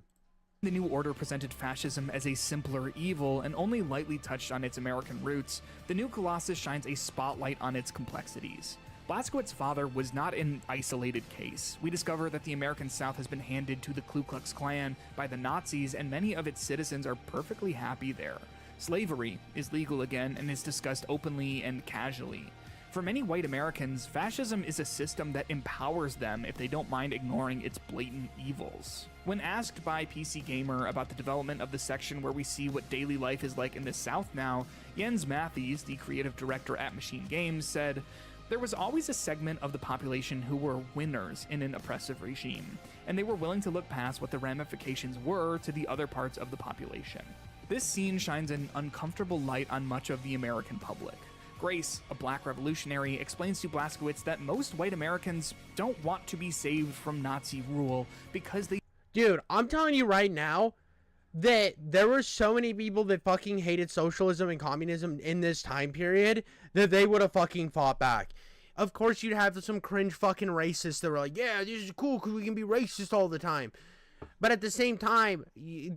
The New Order presented fascism as a simpler evil and only lightly touched on its American roots. The new Colossus shines a spotlight on its complexities. Blazkowicz's father was not an isolated case. We discover that the American South has been handed to the Ku Klux Klan by the Nazis, and many of its citizens are perfectly happy there. Slavery is legal again and is discussed openly and casually. For many white Americans, fascism is a system that empowers them if they don't mind ignoring its blatant evils. When asked by PC Gamer about the development of the section where we see what daily life is like in the South now, Jens Mathies, the creative director at Machine Games, said, "There was always a segment of the population who were winners in an oppressive regime, and they were willing to look past what the ramifications were to the other parts of the population." This scene shines an uncomfortable light on much of the American public. Grace, a black revolutionary, explains to Blazkowicz that most white Americans don't want to be saved from Nazi rule because they... Dude, I'm telling you right now that there were so many people that fucking hated socialism and communism in this time period that they would have fucking fought back. Of course, you'd have some cringe fucking racists that were like, yeah, this is cool because we can be racist all the time. But at the same time,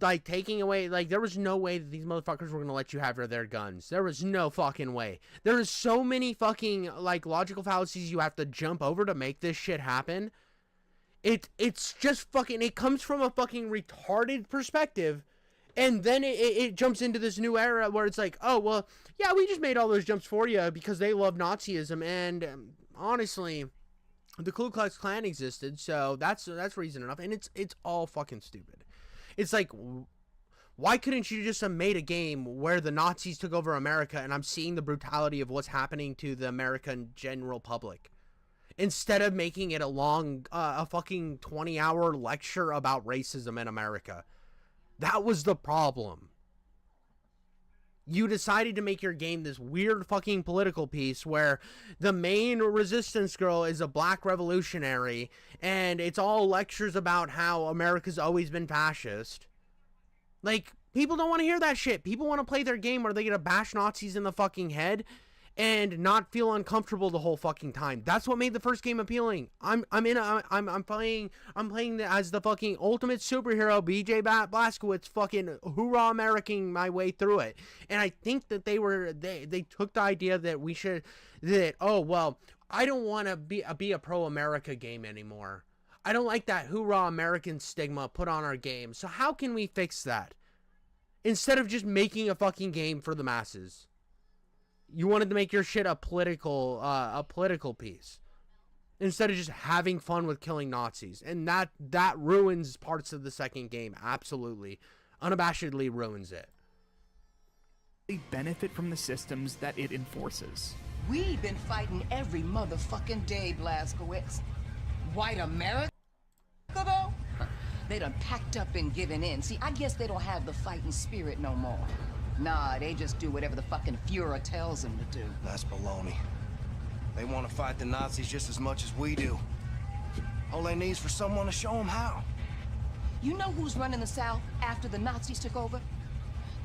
like, taking away, like, there was no way that these motherfuckers were gonna let you have their guns. There was no fucking way. There is so many fucking, like, logical fallacies you have to jump over to make this shit happen. It's just fucking, it comes from a fucking retarded perspective, and then it jumps into this new era where it's like, oh, well, yeah, we just made all those jumps for you because they love Nazism, and honestly, the Ku Klux Klan existed, so that's reason enough, and it's all fucking stupid. It's like, why couldn't you just have made a game where the Nazis took over America, and I'm seeing the brutality of what's happening to the American general public, instead of making it a fucking 20-hour lecture about racism in America? That was the problem. You decided to make your game this weird fucking political piece where the main resistance girl is a black revolutionary, and it's all lectures about how America's always been fascist. Like, people don't want to hear that shit. People want to play their game where they get to bash Nazis in the fucking head and not feel uncomfortable the whole fucking time. That's what made the first game appealing. I'm playing as the fucking ultimate superhero, BJ Blazkowicz, fucking hoorah American my way through it. And I think that they took the idea that oh, well, I don't want to be a pro-America game anymore. I don't like that hoorah American stigma put on our game. So how can we fix that? Instead of just making a fucking game for the masses. You wanted to make your shit a political piece, instead of just having fun with killing Nazis, and that ruins parts of the second game. Absolutely, unabashedly ruins it. They benefit from the systems that it enforces. We've been fighting every motherfucking day, Blazkowicz. White America, though? They done packed up and given in. See, I guess they don't have the fighting spirit no more. Nah, they just do whatever the fucking Fuhrer tells them to do. That's baloney. They want to fight the Nazis just as much as we do. All they need is for someone to show them how. You know who's running the South after the Nazis took over?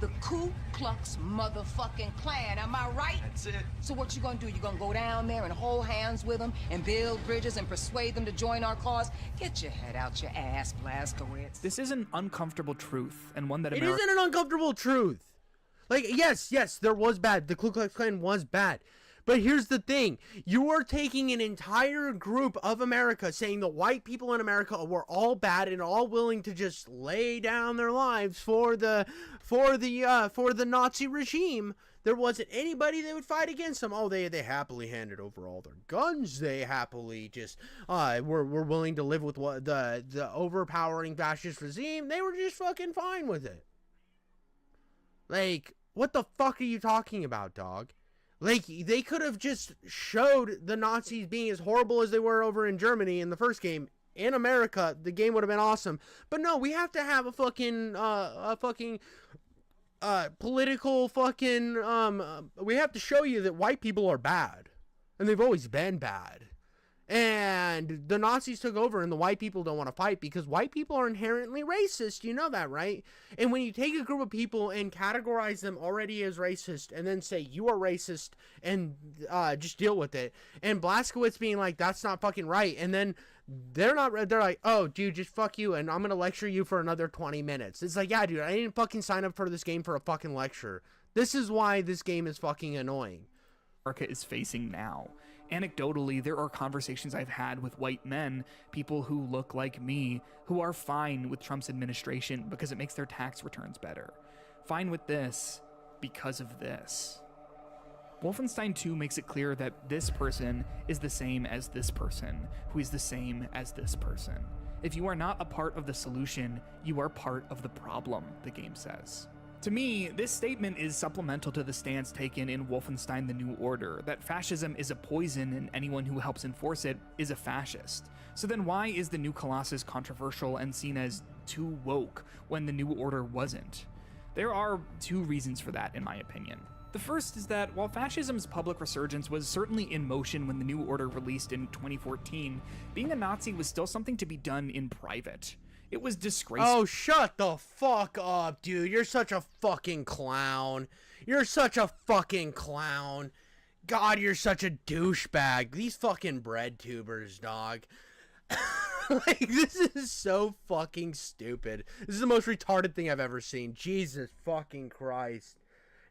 The Ku Klux motherfucking Klan, am I right? That's it. So what you gonna do? You gonna go down there and hold hands with them and build bridges and persuade them to join our cause? Get your head out your ass, Blazkowicz. This is an uncomfortable truth, and one that It isn't an uncomfortable truth. Like, yes, there was bad. The Ku Klux Klan was bad. But here's the thing. You are taking an entire group of America, saying the white people in America were all bad and all willing to just lay down their lives for the Nazi regime. There wasn't anybody that would fight against them. Oh, they happily handed over all their guns. They happily just were willing to live with what the overpowering fascist regime. They were just fucking fine with it. Like, what the fuck are you talking about, dog? Like, they could have just showed the Nazis being as horrible as they were over in Germany in the first game. In America, the game would have been awesome. But no, we have to have a fucking political fucking, we have to show you that white people are bad. And they've always been bad. And the Nazis took over and the white people don't want to fight because white people are inherently racist. You know that, right? And when you take a group of people and categorize them already as racist and then say you are racist and just deal with it. And Blazkowicz being like, that's not fucking right. And then they're like, oh, dude, just fuck you. And I'm going to lecture you for another 20 minutes. It's like, yeah, dude, I didn't fucking sign up for this game for a fucking lecture. This is why this game is fucking annoying. America is facing now. Anecdotally, there are conversations I've had with white men, people who look like me, who are fine with Trump's administration because it makes their tax returns better. Fine with this because of this. Wolfenstein 2 makes it clear that this person is the same as this person, who is the same as this person. If you are not a part of the solution, you are part of the problem, the game says. To me, this statement is supplemental to the stance taken in Wolfenstein: The New Order, that fascism is a poison and anyone who helps enforce it is a fascist. So then why is the new Colossus controversial and seen as too woke when the New Order wasn't? There are two reasons for that, in my opinion. The first is that while fascism's public resurgence was certainly in motion when the New Order released in 2014, being a Nazi was still something to be done in private. It was disgraceful. Oh, shut the fuck up, dude. You're such a fucking clown. You're such a fucking clown. God, you're such a douchebag. These fucking bread tubers, dog. Like, this is so fucking stupid. This is the most retarded thing I've ever seen. Jesus fucking Christ.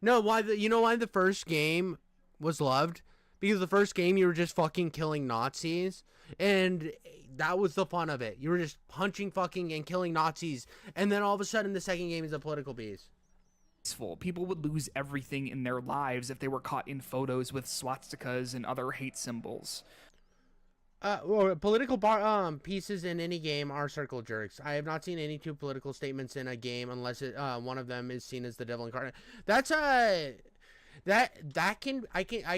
No, you know why the first game was loved? Because the first game you were just fucking killing Nazis, and that was the fun of it. You were just punching fucking and killing Nazis, and then all of a sudden the second game is a political beast. People would lose everything in their lives if they were caught in photos with swastikas and other hate symbols. Well, political pieces in any game are circle jerks. I have not seen any two political statements in a game unless one of them is seen as the devil incarnate. That's I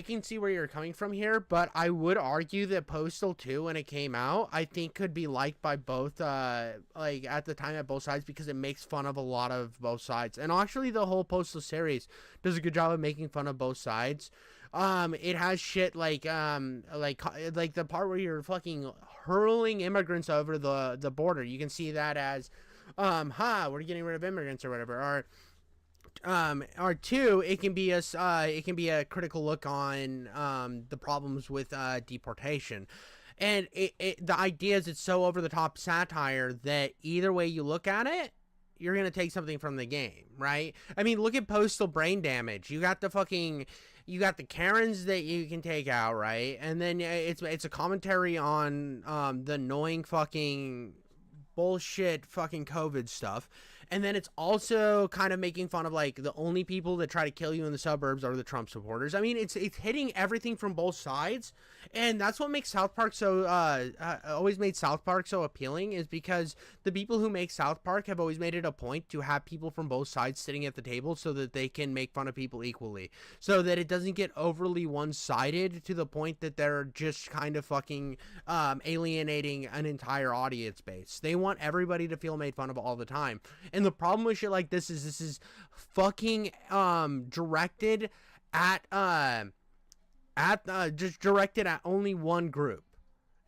can see where you're coming from here, but I would argue that Postal 2, when it came out, I think could be liked by both, like at the time at both sides, because it makes fun of a lot of both sides. And actually the whole Postal series does a good job of making fun of both sides. It has shit like the part where you're fucking hurling immigrants over the border. You can see that as, we're getting rid of immigrants or whatever. Or two, it can be a critical look on the problems with deportation. And the idea is it's so over the top satire that either way you look at it, you're gonna take something from the game, right? I mean, look at Postal Brain Damage. You got the Karens that you can take out, right? And then it's a commentary on the annoying fucking bullshit fucking COVID stuff. And then it's also kind of making fun of, like, the only people that try to kill you in the suburbs are the Trump supporters. I mean, it's hitting everything from both sides. And that's what makes South Park so, always made South Park so appealing, is because the people who make South Park have always made it a point to have people from both sides sitting at the table so that they can make fun of people equally. So that it doesn't get overly one-sided to the point that they're just kind of fucking alienating an entire audience base. They want everybody to feel made fun of all the time. And the problem with shit like this is fucking directed at just directed at only one group.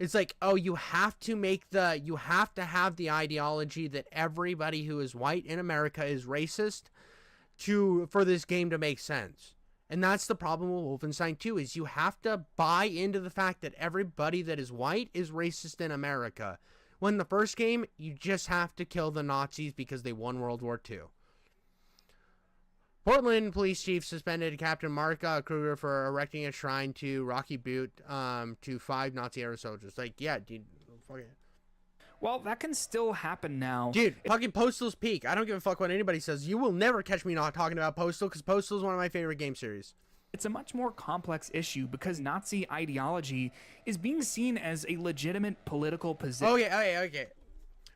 It's like, oh, you have to have the ideology that everybody who is white in America is racist for this game to make sense. And that's the problem with Wolfenstein 2, is you have to buy into the fact that everybody that is white is racist in America. When the first game, you just have to kill the Nazis because they won World War II. Portland police chief suspended Captain Mark Kruger for erecting a shrine to Rocky Boot to 5 Nazi-era soldiers. Like, yeah, dude, fuck it. Well, that can still happen now. Dude, fucking Postal's peak. I don't give a fuck what anybody says. You will never catch me not talking about Postal, because Postal is one of my favorite game series. It's a much more complex issue because Nazi ideology is being seen as a legitimate political position. Okay.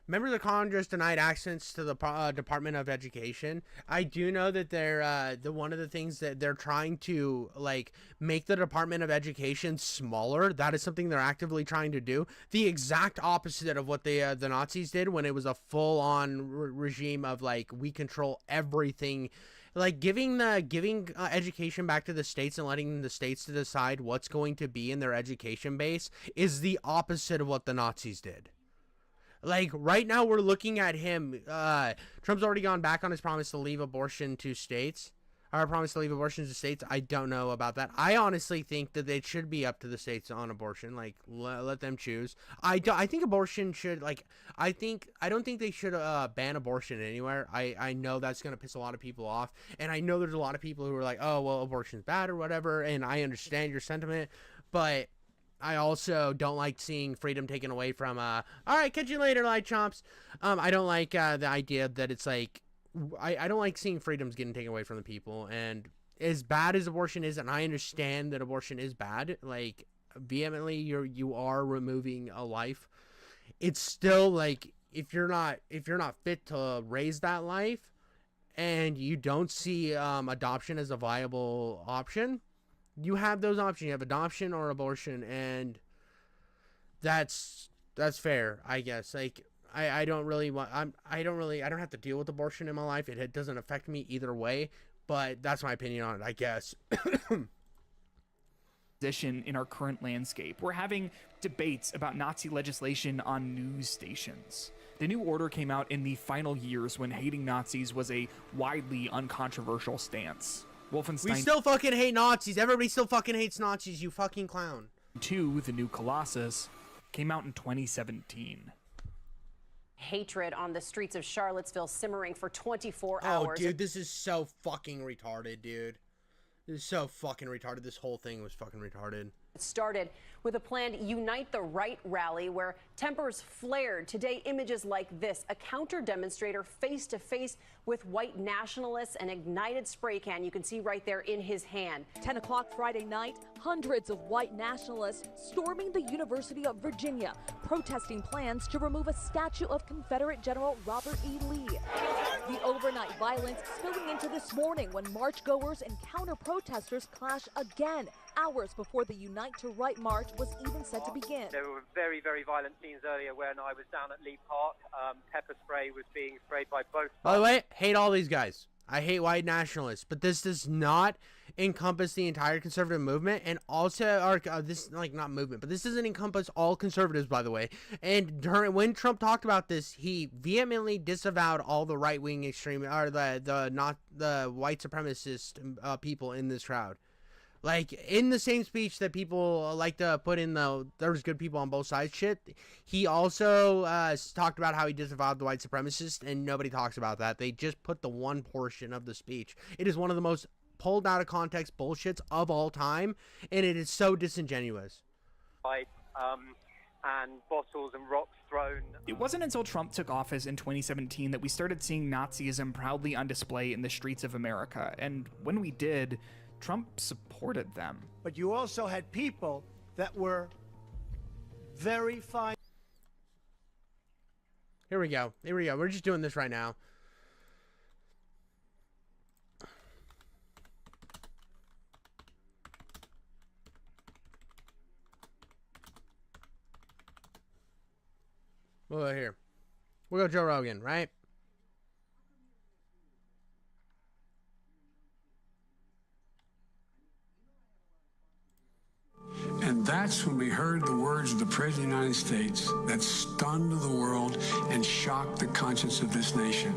Remember the Congress denied access to the Department of Education? I do know that they're one of the things that they're trying to, like, make the Department of Education smaller. That is something they're actively trying to do. The exact opposite of what the Nazis did when it was a full-on regime of, like, we control everything. Like, giving education back to the states and letting the states to decide what's going to be in their education base is the opposite of what the Nazis did. Like, right now we're looking at him. Trump's already gone back on his promise to leave abortion to states. Our promise to leave abortion to states. I don't know about that. I honestly think that it should be up to the states on abortion. Like, let them choose. I think abortion should, like, I don't think they should ban abortion anywhere. I know that's going to piss a lot of people off. And I know there's a lot of people who are like, oh, well, abortion's bad or whatever. And I understand your sentiment. But I also don't like seeing freedom taken away from, all right, catch you later, light chomps. I don't like the idea that it's like, I don't like seeing freedoms getting taken away from the people. And as bad as abortion is, and I understand that abortion is bad, like, vehemently, you are removing a life. It's still like, if you're not fit to raise that life, and you don't see adoption as a viable option, you have those options. You have adoption or abortion, and that's fair, I guess. Like, I don't have to deal with abortion in my life. It doesn't affect me either way, but that's my opinion on it, I guess. Position in our current landscape. We're having debates about Nazi legislation on news stations. The New Order came out in the final years when hating Nazis was a widely uncontroversial stance. Wolfenstein. We still fucking hate Nazis. Everybody still fucking hates Nazis, you fucking clown. 2, the new Colossus, came out in 2017. Hatred on the streets of Charlottesville simmering for 24 hours. Oh, dude, this is so fucking retarded, dude. This is so fucking retarded. This whole thing was fucking retarded. It started with a planned Unite the Right rally where tempers flared. Today, images like this, a counter-demonstrator face-to-face with white nationalists, an ignited spray can you can see right there in his hand. 10 o'clock Friday night, hundreds of white nationalists storming the University of Virginia, protesting plans to remove a statue of Confederate General Robert E. Lee. The overnight violence spilling into this morning when marchgoers and counter-protesters clash again, hours before the Unite to Right march was even set to begin. There were very, very violent scenes earlier when I was down at Lee Park. Pepper spray was being sprayed by both sides. By the way, hate all these guys. I hate white nationalists, but this does not encompass the entire conservative movement, and also this not movement, but this doesn't encompass all conservatives, by the way. And when Trump talked about this, he vehemently disavowed all the right-wing extreme or the white supremacist people in this crowd. Like, in the same speech that people like to put in there's good people on both sides shit, he also talked about how he disavowed the white supremacists, and nobody talks about that. They just put the one portion of the speech. It is one of the most pulled out of context bullshits of all time, and it is so disingenuous. And bottles and rocks thrown. It wasn't until Trump took office in 2017 that we started seeing Nazism proudly on display in the streets of America, and when we did, Trump supported them. But you also had people that were very fine. Here we go. We're just doing this right now. Well, here. We'll go Joe Rogan, right? And that's when we heard the words of the President of the United States that stunned the world and shocked the conscience of this nation.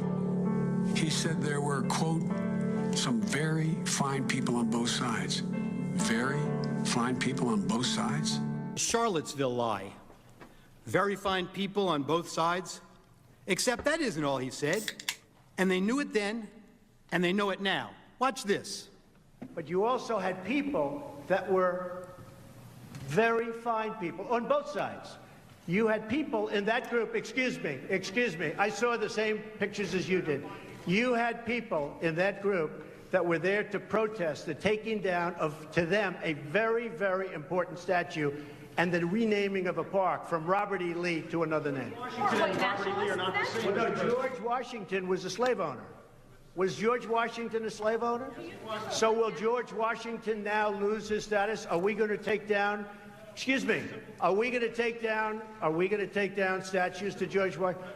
He said there were, quote, some very fine people on both sides. Very fine people on both sides? Charlottesville lie. Very fine people on both sides. Except that isn't all he said. And they knew it then, and they know it now. Watch this. But you also had people that were very fine people on both sides. You had people in that group, excuse me, I saw the same pictures as you did. You had people in that group that were there to protest the taking down of, to them, a very, very important statue and the renaming of a park from Robert E. Lee to another name. George Washington was a slave owner. Was George Washington a slave owner? So will George Washington now lose his status? Are we going to take down, excuse me, are we going to take down statues to George Washington?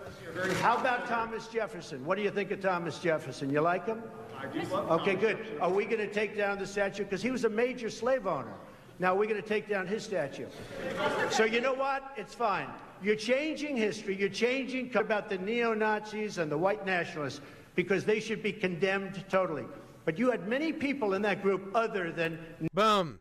How about Thomas Jefferson? What do you think of Thomas Jefferson? You like him? I do. Okay, good. Are we going to take down the statue? Because he was a major slave owner. Now we're going to take down his statue. So you know what? It's fine. You're changing history. You're changing about the neo-Nazis and the white nationalists because they should be condemned totally. But you had many people in that group other than... Boom.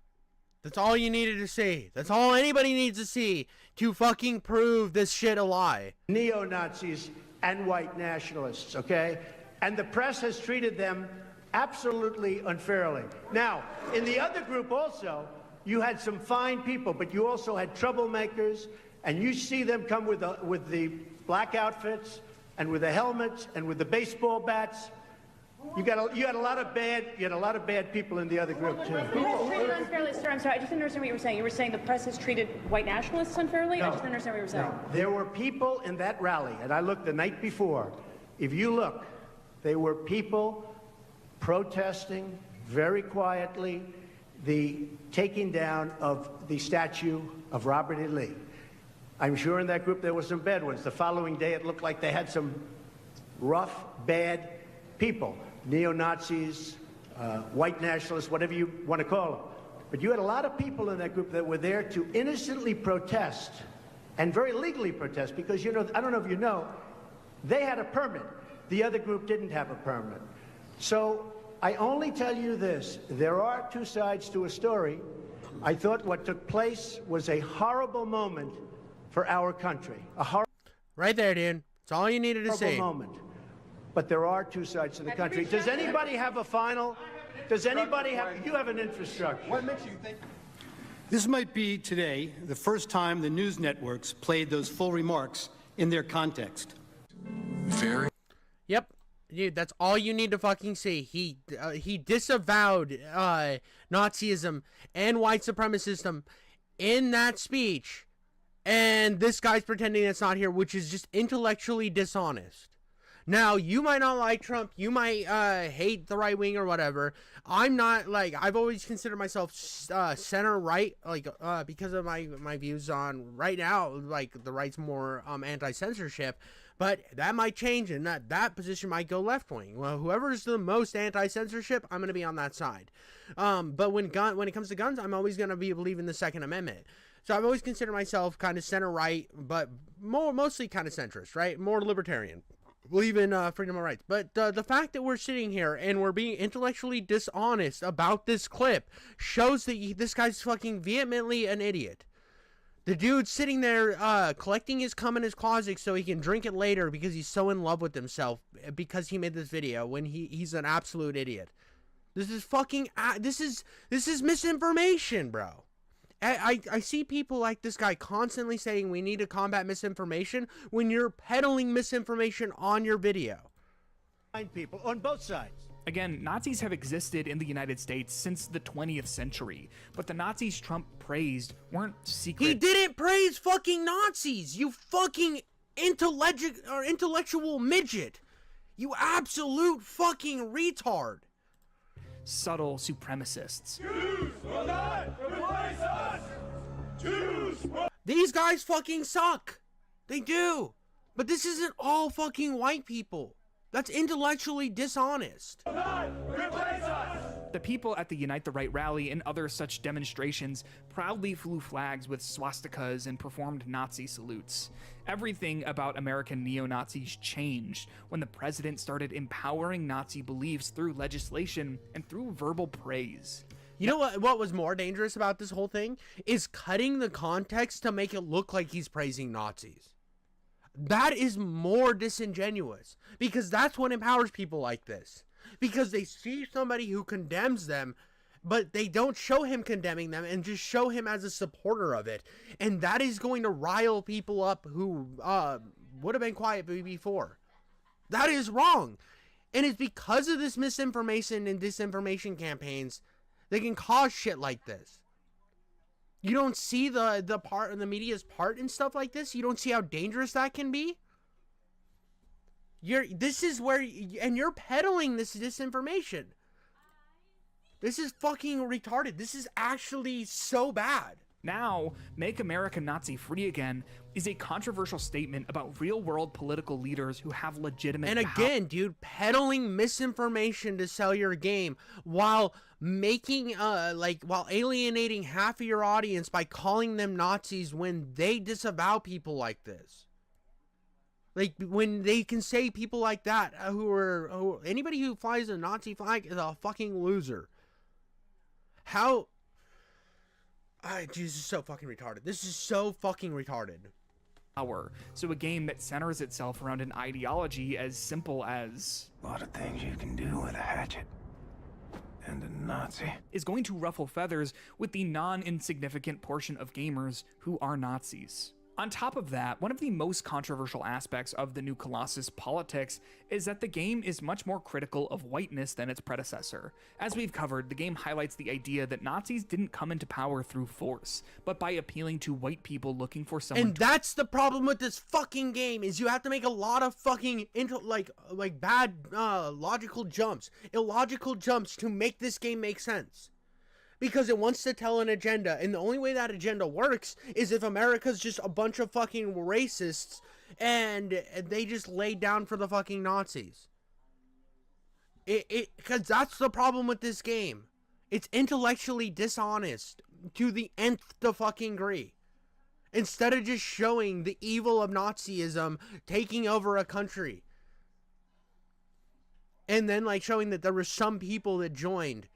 That's all you needed to see. That's all anybody needs to see to fucking prove this shit a lie. Neo-Nazis and white nationalists, okay? And the press has treated them absolutely unfairly. Now, in the other group also, you had some fine people, but you also had troublemakers, and you see them come with the black outfits and with the helmets and with the baseball bats. You had a lot of bad people in the other group too. Unfairly, sir. I'm sorry. I just didn't understand what you were saying. You were saying the press has treated white nationalists unfairly. No, I just didn't understand what you were saying. No. There were people in that rally, and I looked the night before. If you look, there were people protesting very quietly the taking down of the statue of Robert E. Lee. I'm sure in that group there were some bad ones. The following day, it looked like they had some rough, bad people, neo-Nazis, white nationalists, whatever you want to call them. But you had a lot of people in that group that were there to innocently protest and very legally protest because, you know, I don't know if you know, they had a permit. The other group didn't have a permit. So I only tell you this, there are two sides to a story. I thought what took place was a horrible moment for our country. A horrible Right there, dude. That's all you needed to say. moment. But there are two sides to the country. Does anybody have a final? Does anybody have? You have an infrastructure. What makes you think? This might be today the first time the news networks played those full remarks in their context. Yep. Dude, that's all you need to fucking see. He disavowed Nazism and white supremacism in that speech, and this guy's pretending it's not here, which is just intellectually dishonest. Now, you might not like Trump, you might hate the right wing or whatever. I'm not, like, I've always considered myself center right, like, because of my views on right now, like, the right's more anti-censorship. But that might change, and that position might go left wing. Well, whoever's the most anti-censorship, I'm gonna be on that side. But when it comes to guns, I'm always gonna be believing the Second Amendment. So I've always considered myself kind of center right, but mostly kind of centrist, right? More libertarian, believe in freedom of rights. But the fact that we're sitting here and we're being intellectually dishonest about this clip shows that this guy's fucking vehemently an idiot. The dude's sitting there collecting his cum in his closet so he can drink it later because he's so in love with himself because he made this video when he's an absolute idiot. This is fucking this is misinformation, bro. I see people like this guy constantly saying we need to combat misinformation when you're peddling misinformation on your video. People on both sides. Again, Nazis have existed in the United States since the 20th century, but the Nazis Trump praised weren't secret. He didn't praise fucking Nazis, you fucking intellectual midget. You absolute fucking retard. Subtle supremacists. Jews will not replace us! Jews will... These guys fucking suck. They do. But this isn't all fucking white people. That's intellectually dishonest. The people at the Unite the Right rally and other such demonstrations proudly flew flags with swastikas and performed Nazi salutes. Everything about American neo-Nazis changed when the president started empowering Nazi beliefs through legislation and through verbal praise. You know what was more dangerous about this whole thing? Is cutting the context to make it look like he's praising Nazis. That is more disingenuous, because that's what empowers people like this. Because they see somebody who condemns them, but they don't show him condemning them and just show him as a supporter of it. And that is going to rile people up who would have been quiet before. That is wrong. And it's because of this misinformation and disinformation campaigns that can cause shit like this. You don't see the part in the media's part and stuff like this. You don't see how dangerous that can be. This is where you're peddling this disinformation. This is fucking retarded. This is actually so bad. Now, Make America Nazi Free Again is a controversial statement about real-world political leaders who have legitimate And again, dude, peddling misinformation to sell your game while making, while alienating half of your audience by calling them Nazis when they disavow people like this. Like, when they can say people like that anybody who flies a Nazi flag is a fucking loser. How... Jesus, is so fucking retarded. This is so fucking retarded. So a game that centers itself around an ideology as simple as... A lot of things you can do with a hatchet. And a Nazi. Is going to ruffle feathers with the non-insignificant portion of gamers who are Nazis. On top of that, one of the most controversial aspects of the new Colossus politics is that the game is much more critical of whiteness than its predecessor. As we've covered, the game highlights the idea that Nazis didn't come into power through force, but by appealing to white people looking for someone. And that's the problem with this fucking game, is you have to make a lot of fucking bad logical jumps, illogical jumps to make this game make sense. Because it wants to tell an agenda, and the only way that agenda works is if America's just a bunch of fucking racists and they just lay down for the fucking Nazis. Because that's the problem with this game. It's intellectually dishonest to the nth fucking degree. Instead of just showing the evil of Nazism taking over a country. And then showing that there were some people that joined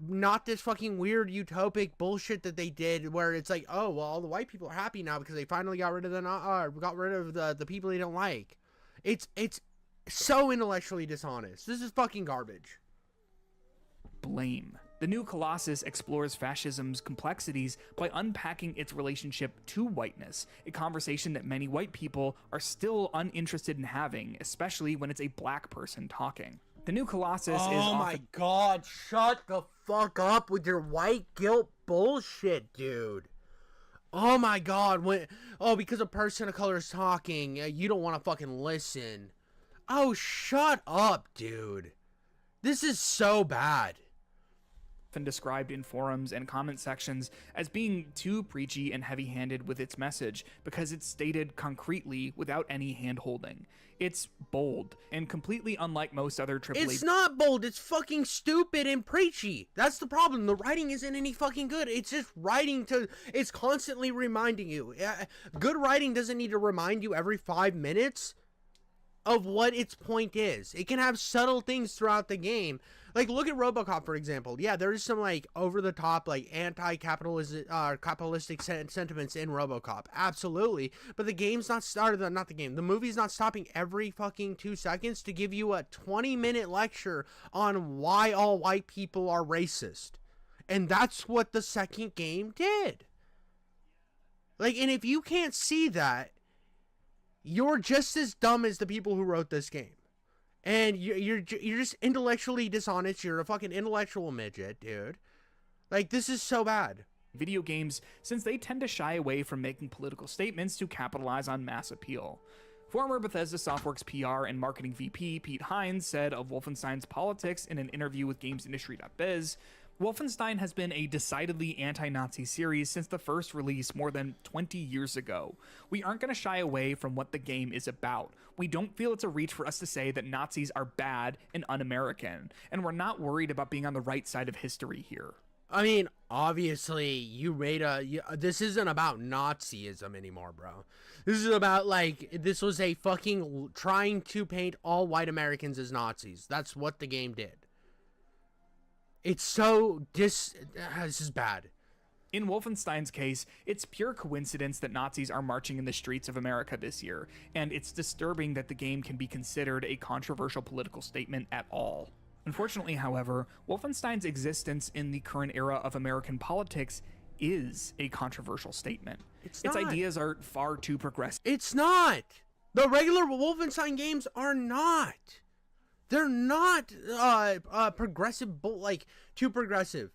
not this fucking weird utopic bullshit that they did where it's like, oh, well, all the white people are happy now because they finally got rid of the people they don't like. It's so intellectually dishonest. This is fucking garbage. Blame. The new Colossus explores fascism's complexities by unpacking its relationship to whiteness, a conversation that many white people are still uninterested in having, especially when it's a black person talking. The new Colossus is Oh my god, shut the fuck up with your white guilt bullshit, dude. Oh my god, because a person of color is talking, you don't want to fucking listen. Oh, shut up, dude. This is so bad. Often described in forums and comment sections as being too preachy and heavy-handed with its message because it's stated concretely without any hand-holding. It's bold and completely unlike most other AAA. It's not bold, it's fucking stupid and preachy. That's the problem. The writing isn't any fucking good. It's just it's constantly reminding you. Good writing doesn't need to remind you every 5 minutes of what its point is. It can have subtle things throughout the game. Like, look at RoboCop, for example. Yeah, there's some, like, over-the-top, like, capitalistic sentiments in RoboCop. Absolutely. But the game's not the movie's not stopping every fucking 2 seconds to give you a 20-minute lecture on why all white people are racist. And that's what the second game did. Like, and if you can't see that, you're just as dumb as the people who wrote this game. And you're just intellectually dishonest. You're a fucking intellectual midget, dude. Like, this is so bad. Video games, since they tend to shy away from making political statements to capitalize on mass appeal. Former Bethesda Softworks PR and marketing VP Pete Hines said of Wolfenstein's politics in an interview with GamesIndustry.biz, Wolfenstein has been a decidedly anti-Nazi series since the first release more than 20 years ago. We aren't going to shy away from what the game is about. We don't feel it's a reach for us to say that Nazis are bad and un-American, and we're not worried about being on the right side of history here. I mean, obviously, this isn't about Nazism anymore, bro. This is about, like, this was a fucking trying to paint all white Americans as Nazis. That's what the game did. It's so this is bad. In Wolfenstein's case, it's pure coincidence that Nazis are marching in the streets of America this year, and it's disturbing that the game can be considered a controversial political statement at all. Unfortunately, however, Wolfenstein's existence in the current era of American politics is a controversial statement. Its ideas are far too progressive. It's not! The regular Wolfenstein games are not! They're not progressive, too progressive.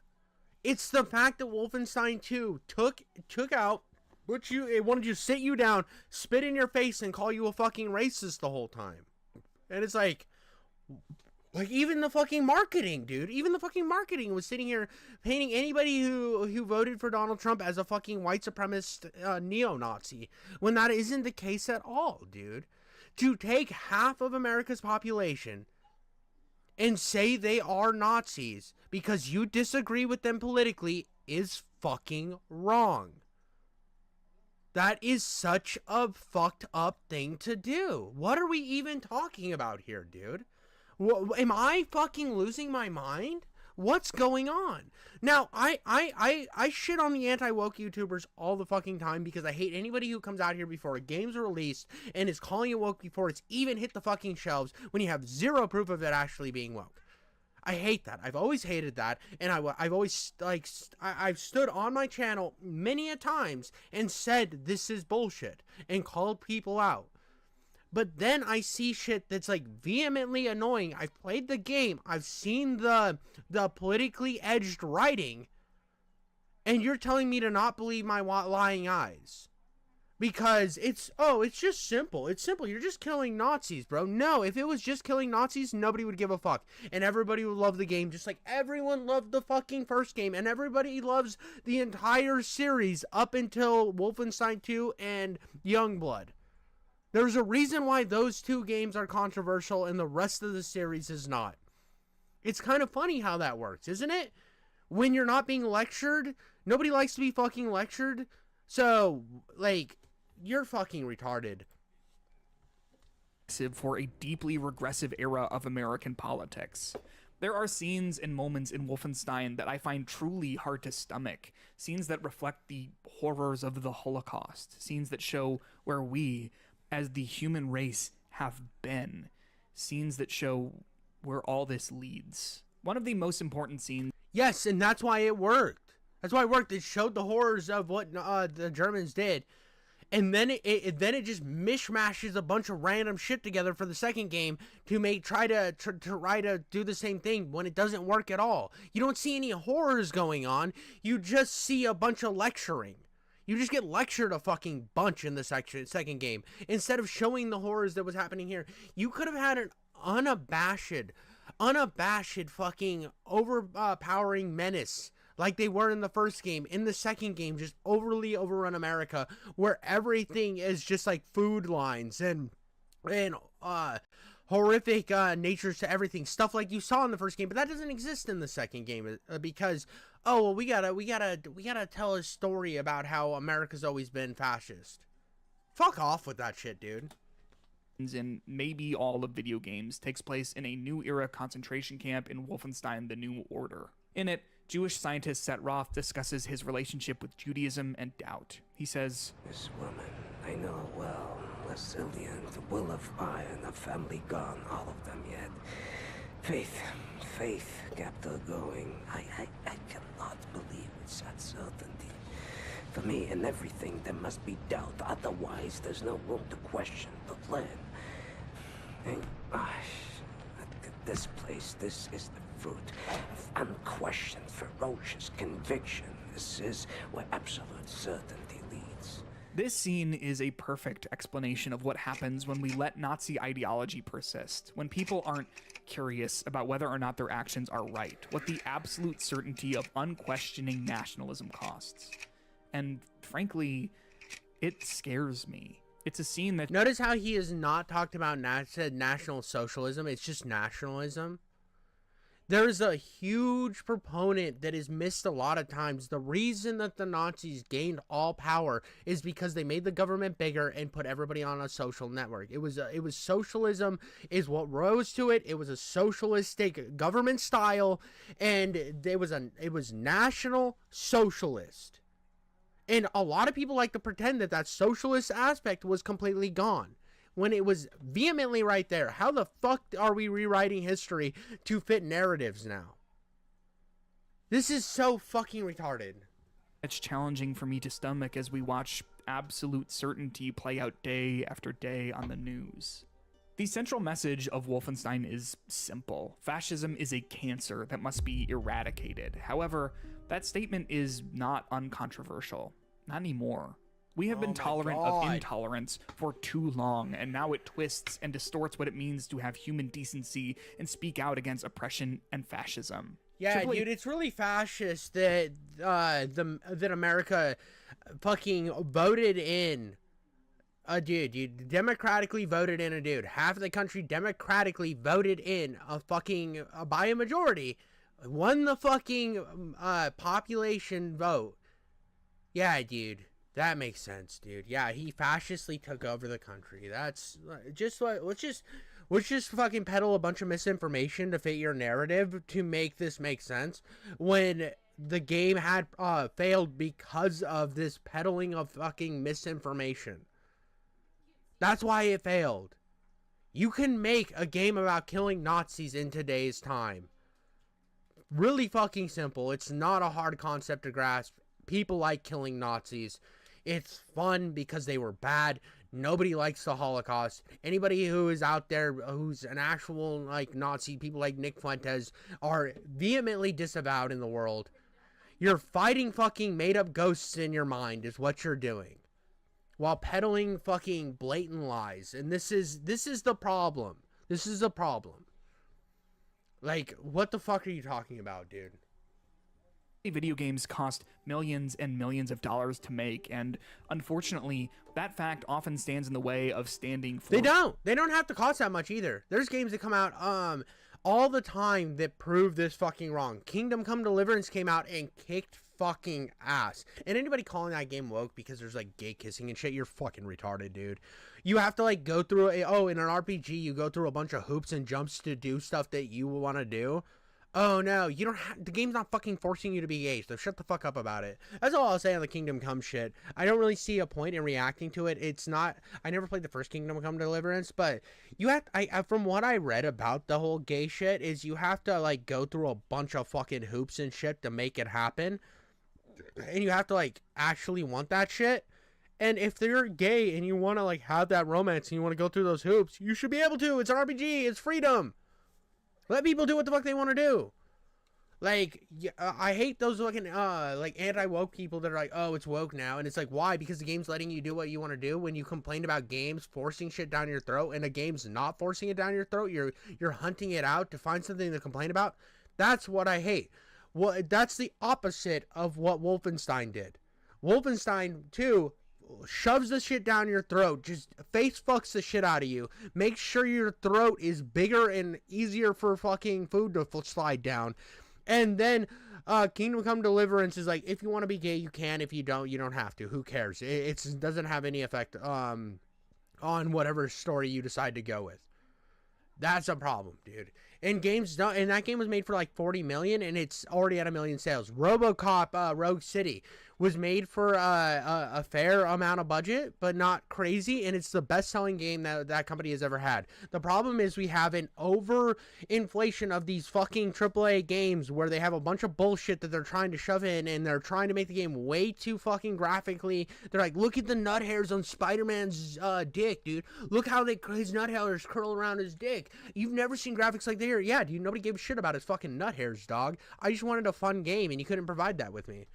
It's the fact that Wolfenstein 2 took out it wanted you to sit you down, spit in your face, and call you a fucking racist the whole time. And it's like even the fucking marketing, dude. Even the fucking marketing was sitting here painting anybody who voted for Donald Trump as a fucking white supremacist neo-Nazi, when that isn't the case at all, dude. To take half of America's population and say they are Nazis because you disagree with them politically is fucking wrong. That is such a fucked up thing to do. What are we even talking about here, dude? Am I fucking losing my mind? What's going on? Now, I shit on the anti-woke YouTubers all the fucking time because I hate anybody who comes out here before a game's released and is calling it woke before it's even hit the fucking shelves when you have zero proof of it actually being woke. I hate that. I've always hated that, and I've always, I've stood on my channel many a times and said this is bullshit and called people out. But then I see shit that's like vehemently annoying. I've played the game. I've seen the politically edged writing. And you're telling me to not believe my lying eyes. Because it's just simple. It's simple. You're just killing Nazis, bro. No, if it was just killing Nazis, nobody would give a fuck. And everybody would love the game just like everyone loved the fucking first game. And everybody loves the entire series up until Wolfenstein 2 and Youngblood. There's a reason why those two games are controversial and the rest of the series is not. It's kind of funny how that works, isn't it? When you're not being lectured, nobody likes to be fucking lectured. So, like, you're fucking retarded. For a deeply regressive era of American politics. There are scenes and moments in Wolfenstein that I find truly hard to stomach. Scenes that reflect the horrors of the Holocaust. Scenes that show where we, as the human race, have been. Scenes that show where all this leads. One of the most important scenes... Yes, and that's why it worked. That's why it worked. It showed the horrors of what the Germans did. And then it just mishmashes a bunch of random shit together for the second game to try to do the same thing when it doesn't work at all. You don't see any horrors going on. You just see a bunch of lecturing. You just get lectured a fucking bunch in the second game. Instead of showing the horrors that was happening here, you could have had an unabashed fucking overpowering menace like they were in the first game. In the second game, just overly overrun America, where everything is just like food lines and horrific natures to everything, stuff like you saw in the first game. But that doesn't exist in the second game because we gotta tell a story about how America's always been fascist. Fuck off with that shit, dude. In maybe all of video games takes place in a new era concentration camp in Wolfenstein: The New Order. In it, Jewish scientist Set Roth discusses his relationship with Judaism and doubt. He says, "This woman, I know her well. Brazilian, the will of iron, a family gone, all of them yet. Faith kept her going. I cannot believe with such certainty. For me, in everything, there must be doubt. Otherwise, there's no room to question the plan. And, this place, this is the fruit of unquestioned, ferocious conviction. This is where absolute certainty leads." This scene is a perfect explanation of what happens when we let Nazi ideology persist, when people aren't curious about whether or not their actions are right, what the absolute certainty of unquestioning nationalism costs. And frankly, it scares me. It's a scene that... Notice how he has not talked about National Socialism. It's just nationalism. There's a huge proponent that is missed a lot of times. The reason that the Nazis gained all power is because they made the government bigger and put everybody on a social network. It was socialism is what rose to it. It was a socialistic government style, and it was national socialist. And a lot of people like to pretend that that socialist aspect was completely gone, when it was vehemently right there. How the fuck are we rewriting history to fit narratives now? This is so fucking retarded. It's challenging for me to stomach as we watch absolute certainty play out day after day on the news. The central message of Wolfenstein is simple. Fascism is a cancer that must be eradicated. However, that statement is not uncontroversial. Not anymore. We have been tolerant of intolerance for too long, and now it twists and distorts what it means to have human decency and speak out against oppression and fascism. Yeah, dude, it's really fascist that that America fucking voted in a dude. You democratically voted in a dude. Half of the country democratically voted in a fucking by a majority, won the fucking population vote. Yeah, dude. That makes sense, dude. Yeah, he fascistly took over the country. That's just what. Let's just fucking peddle a bunch of misinformation to fit your narrative to make this make sense. When the game had failed because of this peddling of fucking misinformation. That's why it failed. You can make a game about killing Nazis in today's time. Really fucking simple. It's not a hard concept to grasp. People like killing Nazis. It's fun because they were bad. Nobody likes the Holocaust. Anybody who is out there who's an actual like Nazi, people like Nick Fuentes, are vehemently disavowed in the world. You're fighting fucking made up ghosts in your mind is what you're doing, while peddling fucking blatant lies. And this is the problem. This is the problem. Like, what the fuck are you talking about, dude? Video games cost millions and millions of dollars to make, and unfortunately, that fact often stands in the way of standing for... They don't have to cost that much either. There's games that come out all the time that prove this fucking wrong. Kingdom Come Deliverance came out and kicked fucking ass. And anybody calling that game woke because there's like gay kissing and shit, you're fucking retarded, dude. You have to like go through in an RPG you go through a bunch of hoops and jumps to do stuff that you want to do. Oh no, you don't have, the game's not fucking forcing you to be gay, so shut the fuck up about it. That's all I'll say on the Kingdom Come shit. I don't really see a point in reacting to it. It's not, I never played the first Kingdom Come Deliverance, but you have, from what I read about the whole gay shit, is you have to, like, go through a bunch of fucking hoops and shit to make it happen. And you have to, like, actually want that shit. And if they're gay and you want to, like, have that romance and you want to go through those hoops, you should be able to. It's an RPG. It's freedom. Let people do what the fuck they want to do. Like, I hate those fucking, like, anti-woke people that are like, oh, it's woke now. And it's like, why? Because the game's letting you do what you want to do. When you complain about games forcing shit down your throat and the game's not forcing it down your throat, you're hunting it out to find something to complain about. That's what I hate. Well, that's the opposite of what Wolfenstein did. Wolfenstein 2 shoves the shit down your throat, just face fucks the shit out of you, makes sure your throat is bigger and easier for fucking food to slide down. And then Kingdom Come Deliverance is like, if you want to be gay, you can. If you don't have to. Who cares? It doesn't have any effect on whatever story you decide to go with. That's a problem, dude. And games don't, and that game was made for like 40 million, and it's already at 1 million sales. RoboCop Rogue City was made for a fair amount of budget, but not crazy, and it's the best-selling game that company has ever had. The problem is we have an over-inflation of these fucking AAA games where they have a bunch of bullshit that they're trying to shove in, and they're trying to make the game way too fucking graphically. They're like, look at the nut hairs on Spider-Man's dick, dude. Look how his nut hairs curl around his dick. You've never seen graphics like they are. Yeah, dude, nobody gave a shit about his fucking nut hairs, dog. I just wanted a fun game, and you couldn't provide that with me.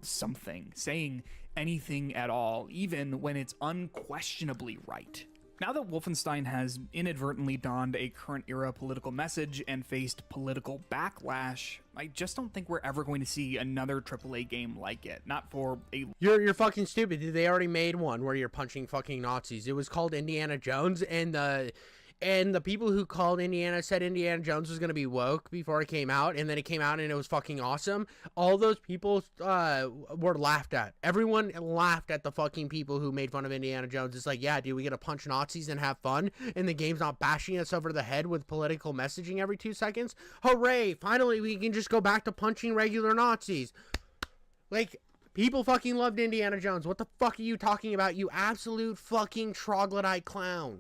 Something, saying anything at all, even when it's unquestionably right. Now that Wolfenstein has inadvertently donned a current era political message and faced political backlash, I just don't think we're ever going to see another AAA game like it. Not for a... You're fucking stupid, dude. They already made one where you're punching fucking Nazis. It was called Indiana Jones, and the people who called Indiana said Indiana Jones was going to be woke before it came out, and then it came out and it was fucking awesome. All those people were laughed at. Everyone laughed at the fucking people who made fun of Indiana Jones. It's like, yeah, dude, we get to punch Nazis and have fun, and the game's not bashing us over the head with political messaging every 2 seconds. Hooray! Finally, we can just go back to punching regular Nazis. Like... people fucking loved Indiana Jones. What the fuck are you talking about, you absolute fucking troglodyte clown?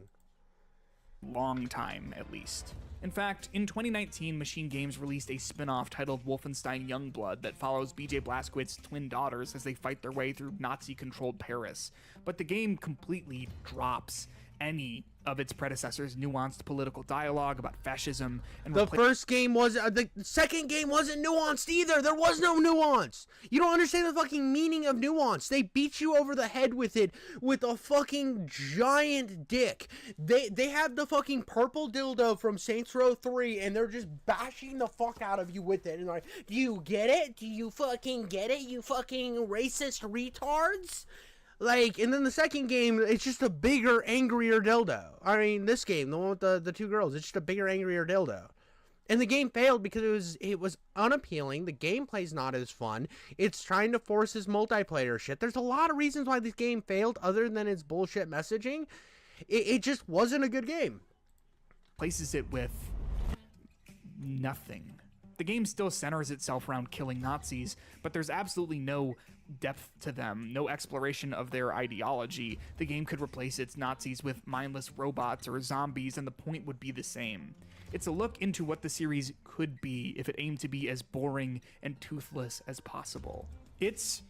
Long time, at least. In fact, in 2019, Machine Games released a spin-off titled Wolfenstein Youngblood that follows BJ Blazkowicz's twin daughters as they fight their way through Nazi-controlled Paris. But the game completely drops any of its predecessors' nuanced political dialogue about fascism and the first game was the second game wasn't nuanced either. There was no nuance. You don't understand the fucking meaning of nuance. They beat you over the head with it with a fucking giant dick. They have the fucking purple dildo from Saints Row 3 and they're just bashing the fuck out of you with it and like, do you get it? Do you fucking get it, you fucking racist retards? Like, and then the second game, it's just a bigger, angrier dildo. I mean, this game, the one with the 2 girls, it's just a bigger, angrier dildo. And the game failed because it was unappealing. The gameplay's not as fun. It's trying to force this multiplayer shit. There's a lot of reasons why this game failed other than its bullshit messaging. It just wasn't a good game. Places it with nothing. The game still centers itself around killing Nazis, but there's absolutely no depth to them, no exploration of their ideology. The game could replace its Nazis with mindless robots or zombies, and the point would be the same. It's a look into what the series could be if it aimed to be as boring and toothless as possible. It's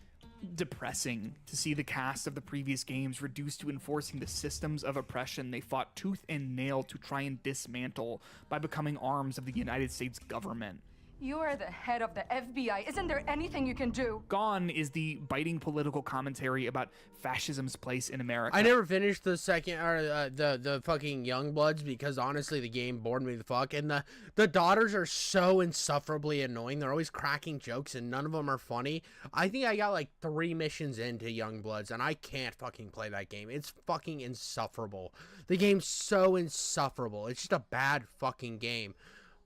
depressing to see the cast of the previous games reduced to enforcing the systems of oppression they fought tooth and nail to try and dismantle by becoming arms of the United States government. You are the head of the FBI. Isn't there anything you can do? Gone is the biting political commentary about fascism's place in America. I never finished the second, or the fucking Youngbloods because honestly the game bored me the fuck. And the daughters are so insufferably annoying. They're always cracking jokes and none of them are funny. I think I got like 3 missions into Youngbloods and I can't fucking play that game. It's fucking insufferable. The game's so insufferable. It's just a bad fucking game.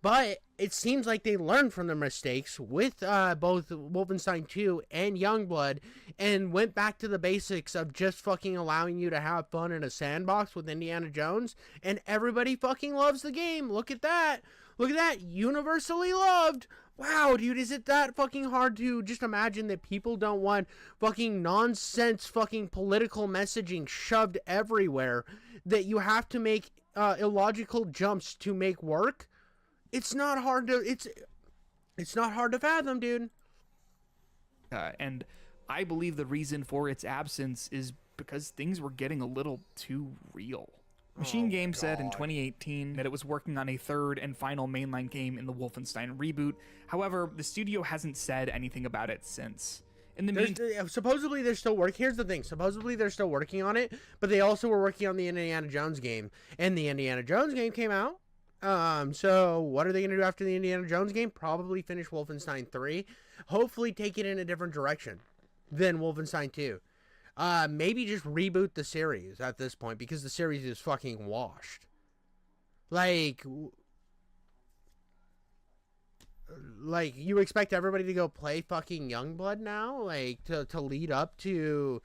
But it seems like they learned from their mistakes with both Wolfenstein 2 and Youngblood and went back to the basics of just fucking allowing you to have fun in a sandbox with Indiana Jones, and everybody fucking loves the game. Look at that. Look at that. Universally loved. Wow, dude, is it that fucking hard to just imagine that people don't want fucking nonsense fucking political messaging shoved everywhere, that you have to make illogical jumps to make work? It's not hard to it's not hard to fathom, dude. And I believe the reason for its absence is because things were getting a little too real. Machine Games said in 2018 that it was working on a third and final mainline game in the Wolfenstein reboot. However, the studio hasn't said anything about it since. In the meantime, supposedly they're still working. Here's the thing: supposedly they're still working on it, but they also were working on the Indiana Jones game, and the Indiana Jones game came out. So what are they going to do after the Indiana Jones game? Probably finish Wolfenstein 3. Hopefully take it in a different direction than Wolfenstein 2. Maybe just reboot the series at this point, because the series is fucking washed. Like you expect everybody to go play fucking Youngblood now? Like, to lead up to...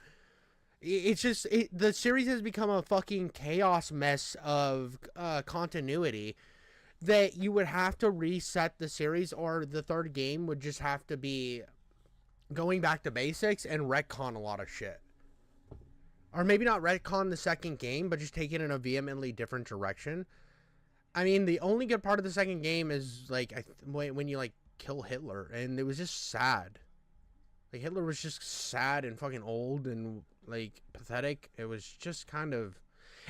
It's just, the series has become a fucking chaos mess of continuity that you would have to reset the series, or the third game would just have to be going back to basics and retcon a lot of shit. Or maybe not retcon the second game, but just take it in a vehemently different direction. I mean, the only good part of the second game is, like, when you, like, kill Hitler, and it was just sad. Like, Hitler was just sad and fucking old and, like, pathetic. It was just kind of...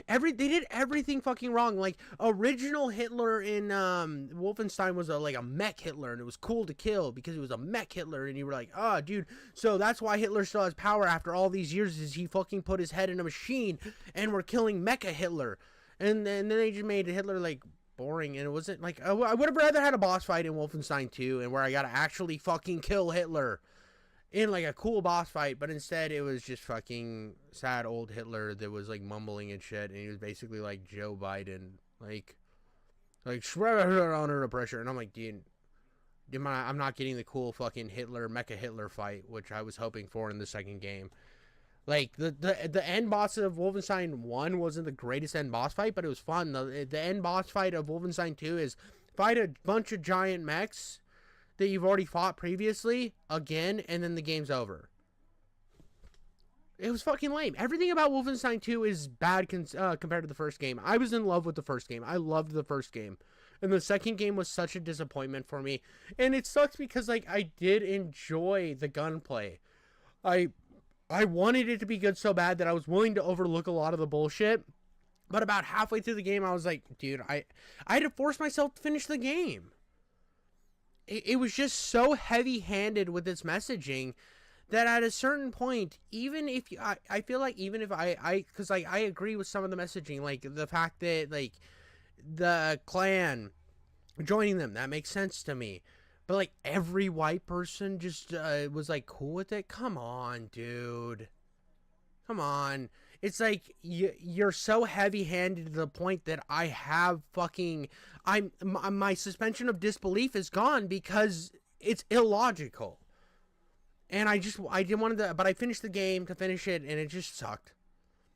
they did everything fucking wrong. Like, original Hitler in Wolfenstein was like a mech Hitler, and it was cool to kill because it was a mech Hitler, and you were like, oh, dude, so that's why Hitler still has power after all these years, is he fucking put his head in a machine, and we're killing Mecha Hitler. And then they just made Hitler, like, boring, and it wasn't, like, I would have rather had a boss fight in Wolfenstein 2, and where I gotta actually fucking kill Hitler in, like, a cool boss fight, but instead it was just fucking sad old Hitler that was, like, mumbling and shit, and he was basically like Joe Biden, like under pressure, and I'm like, dude, I'm not getting the cool fucking Mecha Hitler fight, which I was hoping for in the second game. Like, the end boss of Wolfenstein 1 wasn't the greatest end boss fight, but it was fun. The end boss fight of Wolfenstein 2 is fight a bunch of giant mechs that you've already fought previously again, and then the game's over. It was fucking lame. Everything about Wolfenstein 2 is bad compared to the first game. I was in love with the first game. I loved the first game. And the second game was such a disappointment for me. And it sucks because, like, I did enjoy the gunplay. I wanted it to be good so bad that I was willing to overlook a lot of the bullshit. But about halfway through the game, I was like, dude, I had to force myself to finish the game. It was just so heavy-handed with its messaging that at a certain point, even if you, I feel like even if because, like, I agree with some of the messaging, like the fact that, like, the Klan joining them, that makes sense to me. But, like, every white person just was, like, cool with it. Come on, dude. Come on. It's like you're so heavy-handed to the point that I have fucking... my suspension of disbelief is gone because it's illogical. And I didn't want to... But I finished the game to finish it, and it just sucked.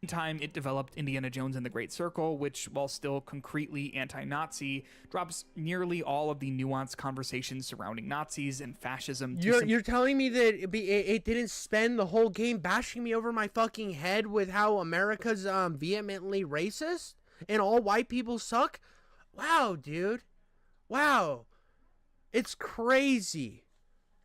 In time, it developed Indiana Jones and the Great Circle, which, while still concretely anti-Nazi, drops nearly all of the nuanced conversations surrounding Nazis and fascism. You're telling me that it didn't spend the whole game bashing me over my fucking head with how America's vehemently racist and all white people suck? Wow, dude. Wow. It's crazy.